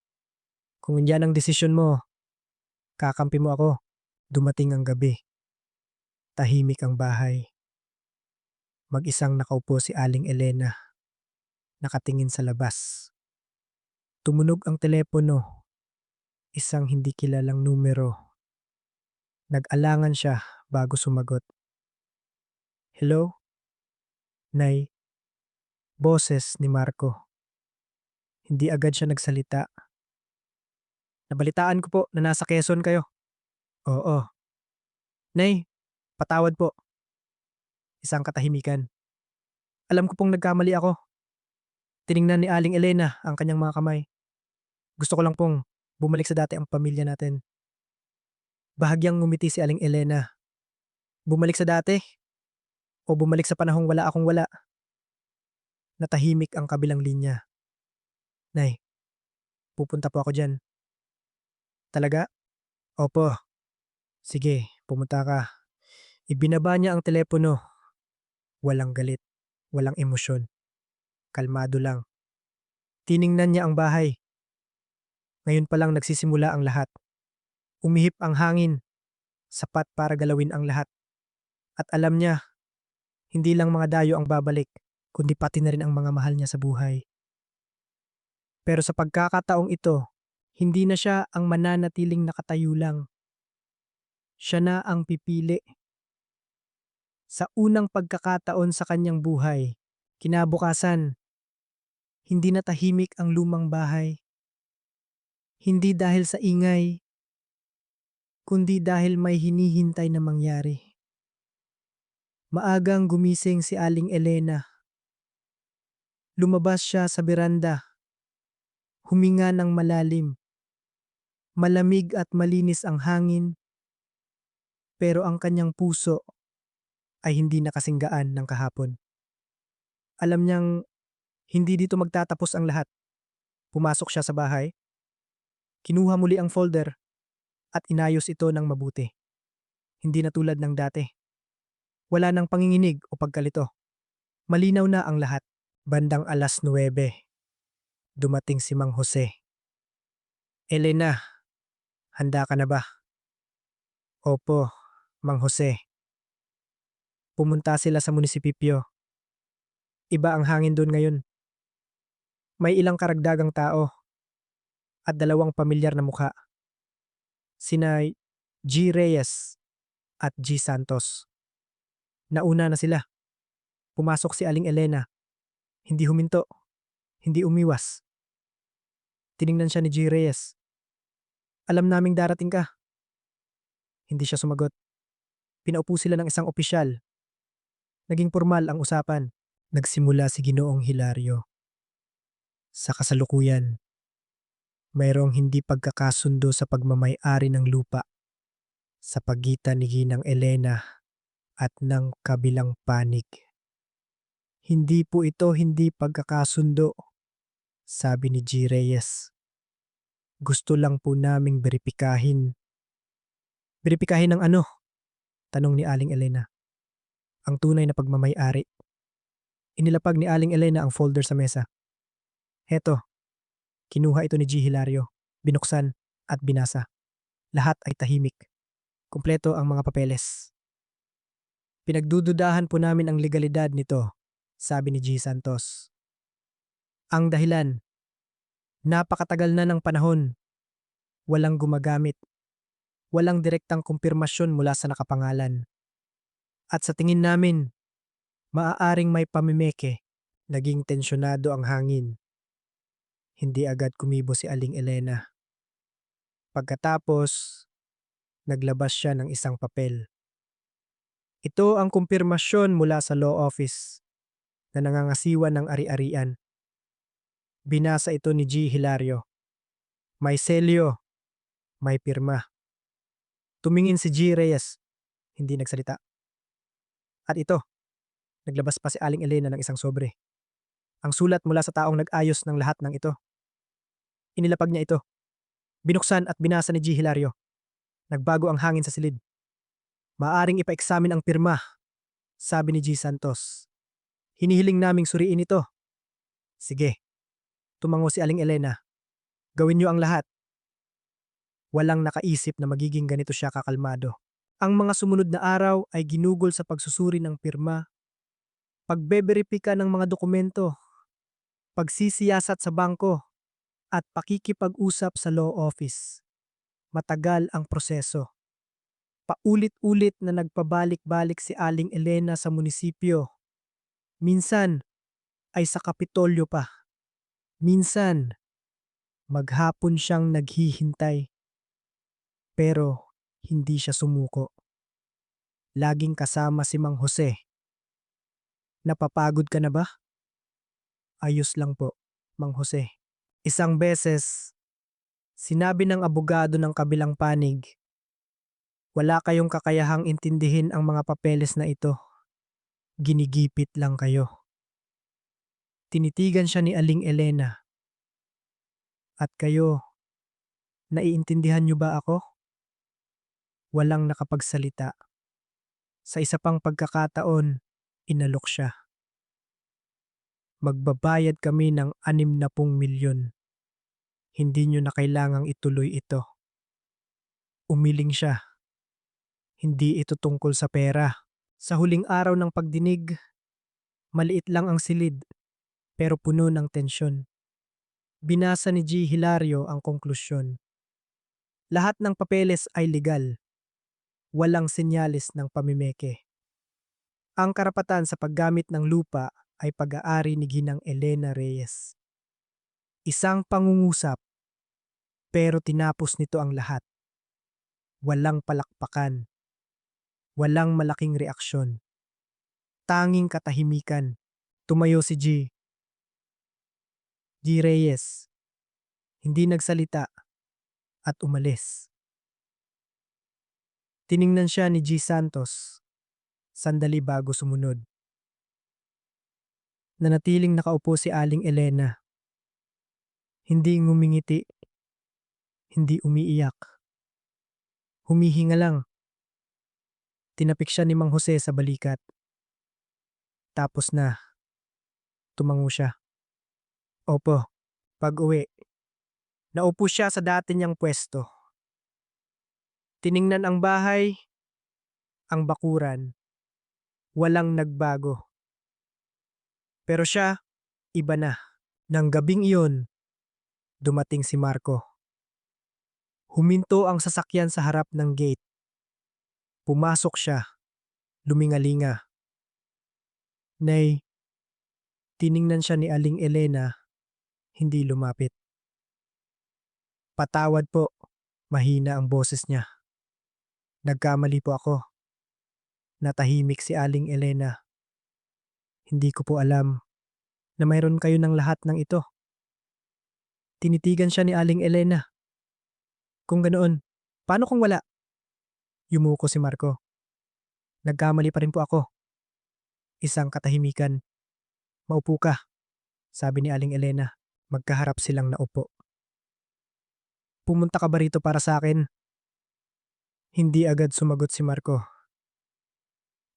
kung yan ang desisyon mo, Kakampi mo ako. Dumating ang gabi. Tahimik ang bahay. Mag-isang nakaupo si Aling Elena, nakatingin sa labas. Tumunog ang telepono, isang hindi kilalang numero. Nag-alangan siya bago sumagot. Hello? Nay, boses ni Marco. Hindi agad siya nagsalita. Nabalitaan ko po na nasa Quezon kayo. Oo. Nay, patawad po. Isang katahimikan. Alam ko pong nagkamali ako. Tiningnan ni Aling Elena ang kanyang mga kamay. Gusto ko lang pong bumalik sa dati ang pamilya natin. Bahagyang ngumiti si Aling Elena. Bumalik sa dati? O bumalik sa panahong wala akong wala? Natahimik ang kabilang linya. Nay, pupunta po ako dyan. Talaga? Opo. Sige, pumunta ka. Ibinaba niya ang telepono. Walang galit, walang emosyon. Kalmado lang. Tiningnan niya ang bahay. Ngayon pa lang nagsisimula ang lahat. Umihip ang hangin, sapat para galawin ang lahat. At alam niya, hindi lang mga dayo ang babalik, kundi pati na rin ang mga mahal niya sa buhay. Pero sa pagkakataong ito, hindi na siya ang mananatiling nakatayo lang. Siya na ang pipili. Sa unang pagkakataon sa kanyang buhay, kinabukasan, hindi na tahimik ang lumang bahay. Hindi dahil sa ingay, kundi dahil may hinihintay na mangyari. Maagang gumising si Aling Elena. Lumabas siya sa beranda. Huminga ng malalim. Malamig at malinis ang hangin, pero ang kanyang puso ay hindi nakasinggaan ng kahapon. Alam niyang hindi dito magtatapos ang lahat. Pumasok siya sa bahay, kinuha muli ang folder at inayos ito ng mabuti. Hindi na tulad ng dati. Wala nang panginginig o pagkalito. Malinaw na ang lahat. Bandang 9:00, dumating si Mang Jose. Elena, handa ka na ba? Opo, Mang Jose. Pumunta sila sa munisipyo. Iba ang hangin doon ngayon. May ilang karagdagang tao at 2 pamilyar na mukha. Sina G. Reyes at G. Santos. Nauna na sila. Pumasok si Aling Elena. Hindi huminto. Hindi umiwas. Tiningnan siya ni G. Reyes. Alam naming darating ka. Hindi siya sumagot. Pinaupo sila ng isang opisyal. Naging formal ang usapan. Nagsimula si Ginoong Hilario. Sa kasalukuyan, mayroong hindi pagkakasundo sa pagmamay-ari ng lupa sa pagitan ni Ginang Elena at ng kabilang panig. Hindi po ito hindi pagkakasundo, sabi ni G. Reyes. Gusto lang po naming beripikahin. Beripikahin ng ano? Tanong ni Aling Elena. Ang tunay na pagmamay-ari. Inilapag ni Aling Elena ang folder sa mesa. Heto, kinuha ito ni G. Hilario, binuksan at binasa. Lahat ay tahimik. Kumpleto ang mga papeles. Pinagdududahan po namin ang legalidad nito, sabi ni G. Santos. Ang dahilan, napakatagal na ng panahon. Walang gumagamit. Walang direktang kumpirmasyon mula sa nakapangalan. At sa tingin namin, maaaring may pamimeke. Naging tensyonado ang hangin. Hindi agad kumibo si Aling Elena. Pagkatapos, naglabas siya ng isang papel. Ito ang kumpirmasyon mula sa law office na nangangasiwa ng ari-arian. Binasa ito ni G. Hilario. May selyo, may pirma. Tumingin si G. Reyes, hindi nagsalita. At ito, naglabas pa si Aling Elena ng isang sobre. Ang sulat mula sa taong nag-ayos ng lahat ng ito. Inilapag niya ito. Binuksan at binasa ni G. Hilario. Nagbago ang hangin sa silid. Maaring ipa-examine ang pirma, sabi ni G. Santos. Hinihiling naming suriin ito. Sige, tumango si Aling Elena. Gawin niyo ang lahat. Walang nakaisip na magiging ganito siya kakalmado. Ang mga sumunod na araw ay ginugol sa pagsusuri ng pirma, pagbeberipika ng mga dokumento, pagsisiyasat sa bangko, at pakikipag-usap sa law office. Matagal ang proseso. Paulit-ulit na nagpabalik-balik si Aling Elena sa munisipyo. Minsan ay sa Kapitolyo pa. Minsan, maghapon siyang naghihintay. Pero hindi siya sumuko. Laging kasama si Mang Jose. Napapagod ka na ba? Ayos lang po, Mang Jose. Isang beses, sinabi ng abogado ng kabilang panig, wala kayong kakayahang intindihin ang mga papeles na ito. Ginigipit lang kayo. Tinitigan siya ni Aling Elena. At kayo, naiintindihan niyo ba ako? Walang nakapagsalita. Sa isa pang pagkakataon, inalok siya. Magbabayad kami ng 60 milyon. Hindi niyo na kailangang ituloy ito. Umiling siya. Hindi ito tungkol sa pera. Sa huling araw ng pagdinig, maliit lang ang silid, pero puno ng tensyon. Binasa ni G. Hilario ang konklusyon. Lahat ng papeles ay legal. Walang senyales ng pamimeke. Ang karapatan sa paggamit ng lupa ay pag-aari ni Ginang Elena Reyes. Isang pangungusap, pero tinapos nito ang lahat. Walang palakpakan. Walang malaking reaksyon. Tanging katahimikan. Tumayo si G. G. Reyes. Hindi nagsalita at umalis. Tiningnan siya ni G. Santos. Sandali bago sumunod. Nanatiling nakaupo si Aling Elena. Hindi ngumingiti. Hindi umiiyak. Humihinga lang. Tinapik siya ni Mang Jose sa balikat. Tapos na. Tumango siya. Opo, pag-uwi. Naupo siya sa dati niyang pwesto. Tiningnan ang bahay, ang bakuran. Walang nagbago. Pero siya, iba na. Nang gabing iyon, dumating si Marco. Huminto ang sasakyan sa harap ng gate. Pumasok siya. Lumingalinga. Nay, tiningnan siya ni Aling Elena, hindi lumapit. Patawad po, mahina ang boses niya. Nagkamali po ako. Natahimik si Aling Elena. Hindi ko po alam na mayroon kayo ng lahat ng ito. Tinitigan siya ni Aling Elena. Kung ganoon, paano kung wala? Yumuko si Marco. Nagkamali pa rin po ako. Isang katahimikan. Maupo ka, sabi ni Aling Elena. Magkaharap silang naupo. Pumunta ka ba rito para sa akin? Hindi agad sumagot si Marco.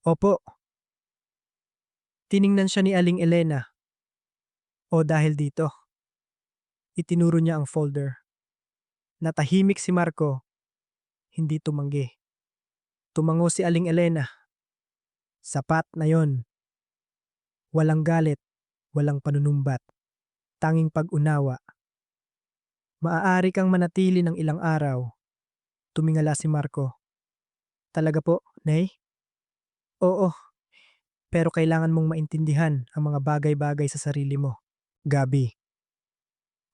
Opo. Tiningnan siya ni Aling Elena. O dahil dito. Itinuro niya ang folder. Natahimik si Marco. Hindi tumanggi. Tumango si Aling Elena. Sapat na yon. Walang galit, walang panunumbat. Tanging pag-unawa. Maaari kang manatili ng ilang araw. Tumingala si Marco. Talaga po, Nay? Oo, pero kailangan mong maintindihan ang mga bagay-bagay sa sarili mo. Gabi.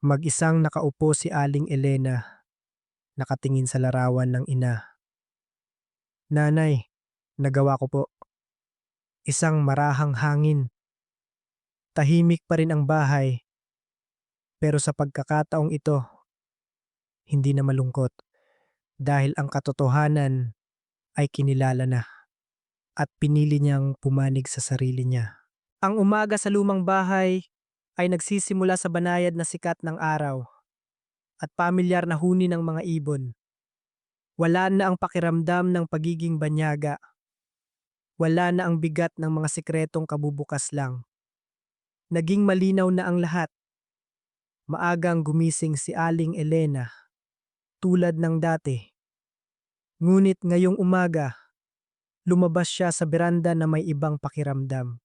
Mag-isang nakaupo si Aling Elena, nakatingin sa larawan ng ina. Nanay, nagawa ko po. Isang marahang hangin. Tahimik pa rin ang bahay, pero sa pagkakataong ito, hindi na malungkot dahil ang katotohanan ay kinilala na at pinili niyang pumanig sa sarili niya. Ang umaga sa lumang bahay ay nagsisimula sa banayad na sikat ng araw at pamilyar na huni ng mga ibon. Wala na ang pakiramdam ng pagiging banyaga. Wala na ang bigat ng mga sikretong kabubukas lang. Naging malinaw na ang lahat. Maagang gumising si Aling Elena. tulad ng dati. Ngunit ngayong umaga, lumabas siya sa beranda na may ibang pakiramdam.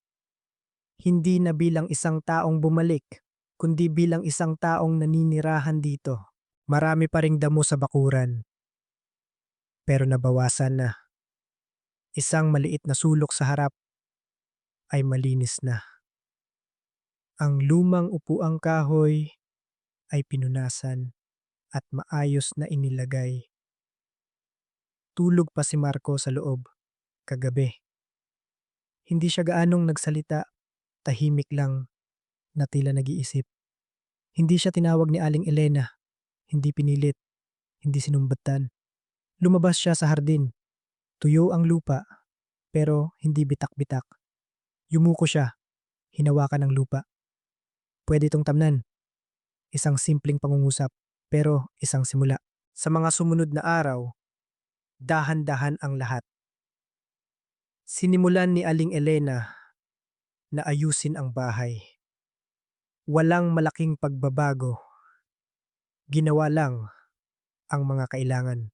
Hindi na bilang isang taong bumalik, kundi bilang isang taong naninirahan dito. Marami pa ring damo sa bakuran, pero nabawasan na. Isang maliit na sulok sa harap ay malinis na. Ang lumang upuang kahoy ay pinunasan at maayos na inilagay. Tulog pa si Marco sa loob, kagabi. Hindi siya gaanong nagsalita, tahimik lang na tila nag-iisip. Hindi siya tinawag ni Aling Elena, hindi pinilit, hindi sinumbatan. Lumabas siya sa hardin. Tuyo ang lupa, pero hindi bitak-bitak. Yumuko siya, hinawakan ng lupa. Pwede itong tamnan. Isang simpleng pangungusap, pero isang simula. Sa mga sumunod na araw, dahan-dahan ang lahat. Sinimulan ni Aling Elena na ayusin ang bahay. Walang malaking pagbabago. Ginawa lang ang mga kailangan.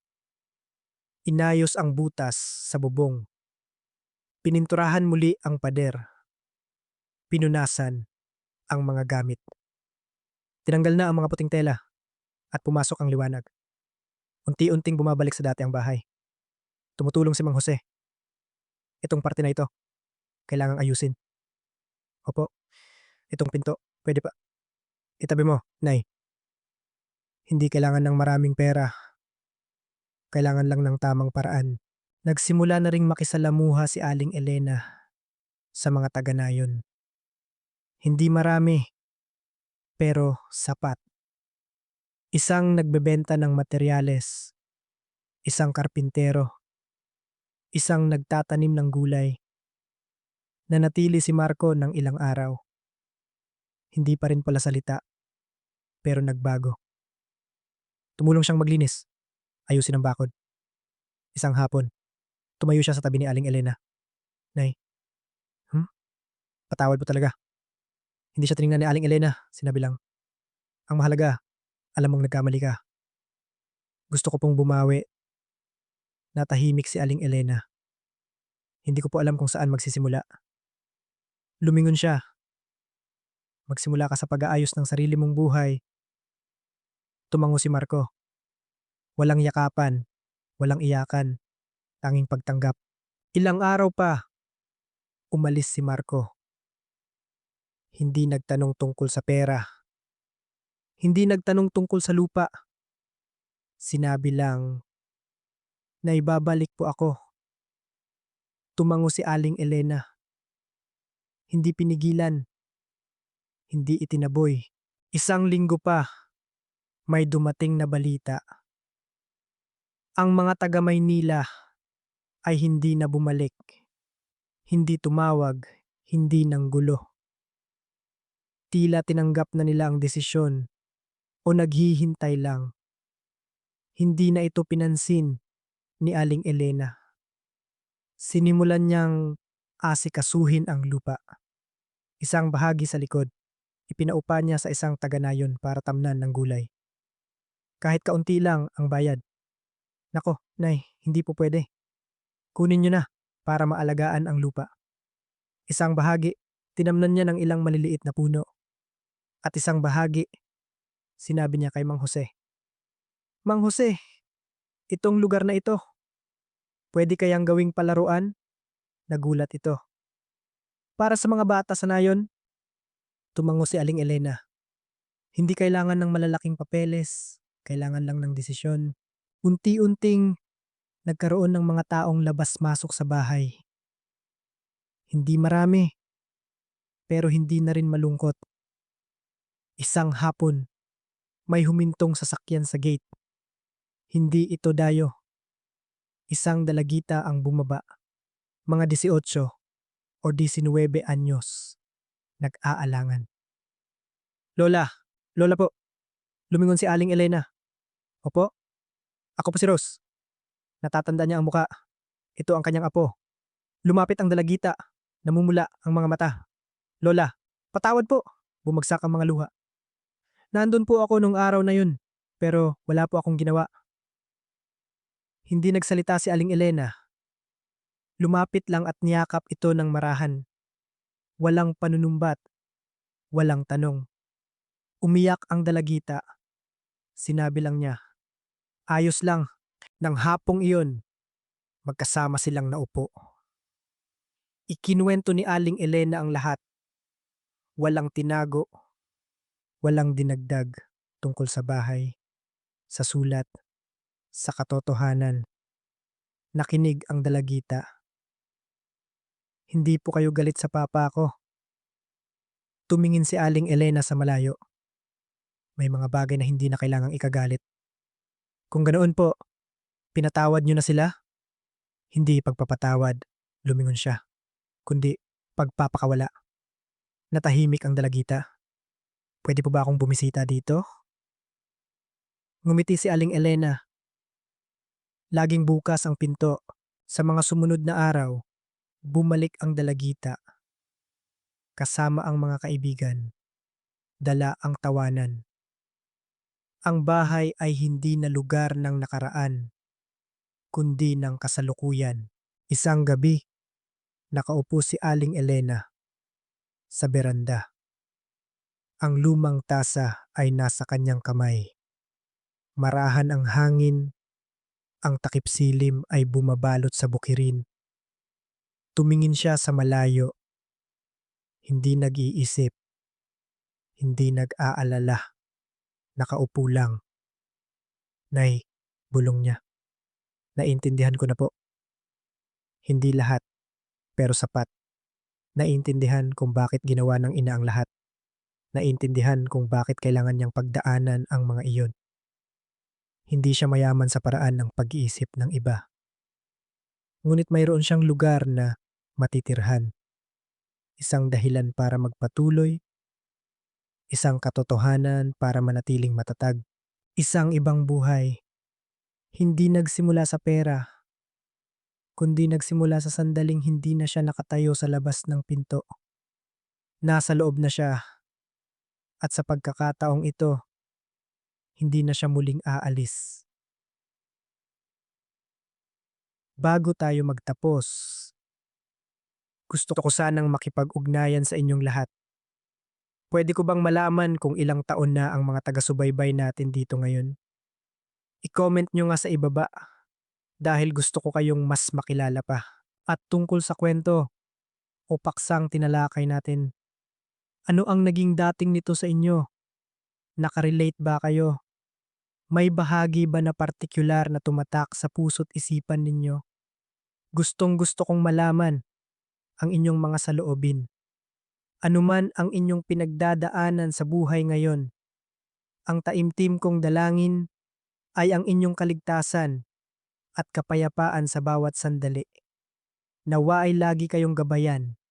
Inayos ang butas sa bubong. Pininturahan muli ang pader. Pinunasan ang mga gamit. Tinanggal na ang mga puting tela at pumasok ang liwanag. Unti-unting bumabalik sa dati ang bahay. Tumutulong si Mang Jose. Itong parte na ito, kailangang ayusin. Opo, itong pinto, pwede pa. Itabi mo, Nay. Hindi kailangan ng maraming pera. Kailangan lang ng tamang paraan. Nagsimula na ring makisalamuha si Aling Elena sa mga taga-nayon. Hindi marami, pero sapat. Isang nagbebenta ng materyales, isang karpintero, isang nagtatanim ng gulay. Nanatili si Marco ng ilang araw. Hindi pa rin pala salita, pero nagbago. Tumulong siyang maglinis, ayusin ang bakod. Isang hapon, tumayo siya sa tabi ni Aling Elena. Nay, patawad po talaga. Hindi siya tiningnan ni Aling Elena, sinabi lang. Ang mahalaga, alam mong nagkamali ka. Gusto ko pong bumawi. Natahimik si Aling Elena. Hindi ko po alam kung saan magsisimula. Lumingon siya. Magsimula ka sa pag-aayos ng sarili mong buhay. Tumango si Marco. Walang yakapan, walang iyakan, tanging pagtanggap. Ilang araw pa, umalis si Marco. Hindi nagtanong tungkol sa pera. Hindi nagtanong tungkol sa lupa. Sinabi lang, naibabalik po ako. Tumango si Aling Elena. Hindi pinigilan. Hindi itinaboy. Isang linggo pa, may dumating na balita. Ang mga taga Maynila ay hindi na bumalik. Hindi tumawag, hindi nanggulo. Tila tinanggap na nila ang desisyon o naghihintay lang. Hindi na ito pinansin ni Aling Elena. Sinimulan niyang asikasuhin ang lupa. Isang bahagi sa likod, ipinaupa niya sa isang taga-nayon para tamnan ng gulay. Kahit kaunti lang ang bayad. Nako, Nay, hindi po pwede. Kunin niyo na para maalagaan ang lupa. Isang bahagi, tinamnan niya ng ilang maliliit na puno. At isang bahagi, sinabi niya kay Mang Jose. Mang Jose, itong lugar na ito, pwede kayang gawing palaruan? Nagulat ito. Para sa mga bata sa nayon, tumango si Aling Elena. Hindi kailangan ng malalaking papeles, kailangan lang ng desisyon. Unti-unting nagkaroon ng mga taong labas-masok sa bahay. Hindi marami, pero hindi na rin malungkot. Isang hapon, may humintong sasakyan sa gate. Hindi ito dayo. Isang dalagita ang bumaba. Mga 18 o 19 anyos. Nag-aalangan. Lola, Lola po. Lumingon si Aling Elena. Opo, ako po si Rose. Natatanda niya ang muka. Ito ang kanyang apo. Lumapit ang dalagita. Namumula ang mga mata. Lola, patawad po. Bumagsak ang mga luha. Nandun po ako nung araw na yun, pero wala po akong ginawa. Hindi nagsalita si Aling Elena. Lumapit lang at niyakap ito ng marahan. Walang panunumbat, walang tanong. Umiyak ang dalagita. Sinabi lang niya, ayos lang. Nang hapong iyon, magkasama silang naupo. Ikinuwento ni Aling Elena ang lahat. Walang tinago, walang dinagdag tungkol sa bahay, sa sulat, sa katotohanan. Nakinig ang dalagita. Hindi po kayo galit sa papa ko. Tumingin si Aling Elena sa malayo. May mga bagay na hindi na kailangang ikagalit. Kung ganoon po, pinatawad niyo na sila? Hindi pagpapatawad, lumingon siya, kundi pagpapakawala. Natahimik ang dalagita. Pwede po ba akong bumisita dito? Ngumiti si Aling Elena. Laging bukas ang pinto. Sa mga sumunod na araw, bumalik ang dalagita. Kasama ang mga kaibigan. Dala ang tawanan. Ang bahay ay hindi na lugar ng nakaraan, kundi ng kasalukuyan. Isang gabi, nakaupo si Aling Elena sa beranda. Ang lumang tasa ay nasa kanyang kamay. Marahan ang hangin, ang takip silim ay bumabalot sa bukirin. Tumingin siya sa malayo, hindi nag-iisip, hindi nag-aalala, nakaupo lang. Nay, bulong niya. Naiintindihan ko na po. Hindi lahat, pero sapat. Naiintindihan kung bakit ginawa ng ina ang lahat. Naiintindihan kung bakit kailangan niyang pagdaanan ang mga iyon. Hindi siya mayaman sa paraan ng pag-iisip ng iba. Ngunit mayroon siyang lugar na matitirhan. Isang dahilan para magpatuloy, isang katotohanan para manatiling matatag, isang ibang buhay. Hindi nagsimula sa pera, kundi nagsimula sa sandaling hindi na siya nakatayo sa labas ng pinto. Nasa loob na siya, at sa pagkakataong ito, hindi na siya muling aalis. Bago tayo magtapos, gusto ko sanang makipag-ugnayan sa inyong lahat. Pwede ko bang malaman kung ilang taon na ang mga taga-subaybay natin dito ngayon? I-comment nyo nga sa ibaba dahil gusto ko kayong mas makilala pa. At tungkol sa kwento o paksang tinalakay natin, ano ang naging dating nito sa inyo? Nakarelate ba kayo? May bahagi ba na partikular na tumatak sa puso't isipan ninyo? Gustong gusto kong malaman ang inyong mga saloobin. Anuman ang inyong pinagdadaanan sa buhay ngayon, ang taimtim kong dalangin ay ang inyong kaligtasan at kapayapaan sa bawat sandali. Nawa ay lagi kayong gabayan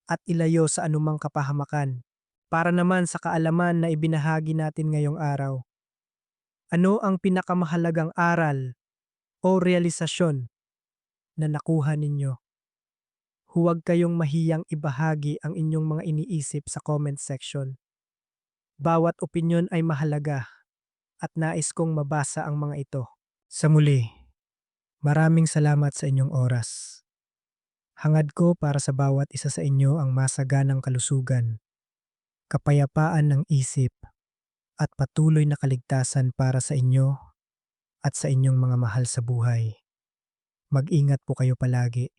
at ilayo sa anumang kapahamakan. Para naman sa kaalaman na ibinahagi natin ngayong araw, ano ang pinakamahalagang aral o realisasyon na nakuha ninyo? Huwag kayong mahiyang ibahagi ang inyong mga iniisip sa comment section. Bawat opinyon ay mahalaga at nais kong mabasa ang mga ito. Sa muli, maraming salamat sa inyong oras. Hangad ko para sa bawat isa sa inyo ang masaganang kalusugan, kapayapaan ng isip, at patuloy na kaligtasan para sa inyo at sa inyong mga mahal sa buhay. Mag-ingat po kayo palagi.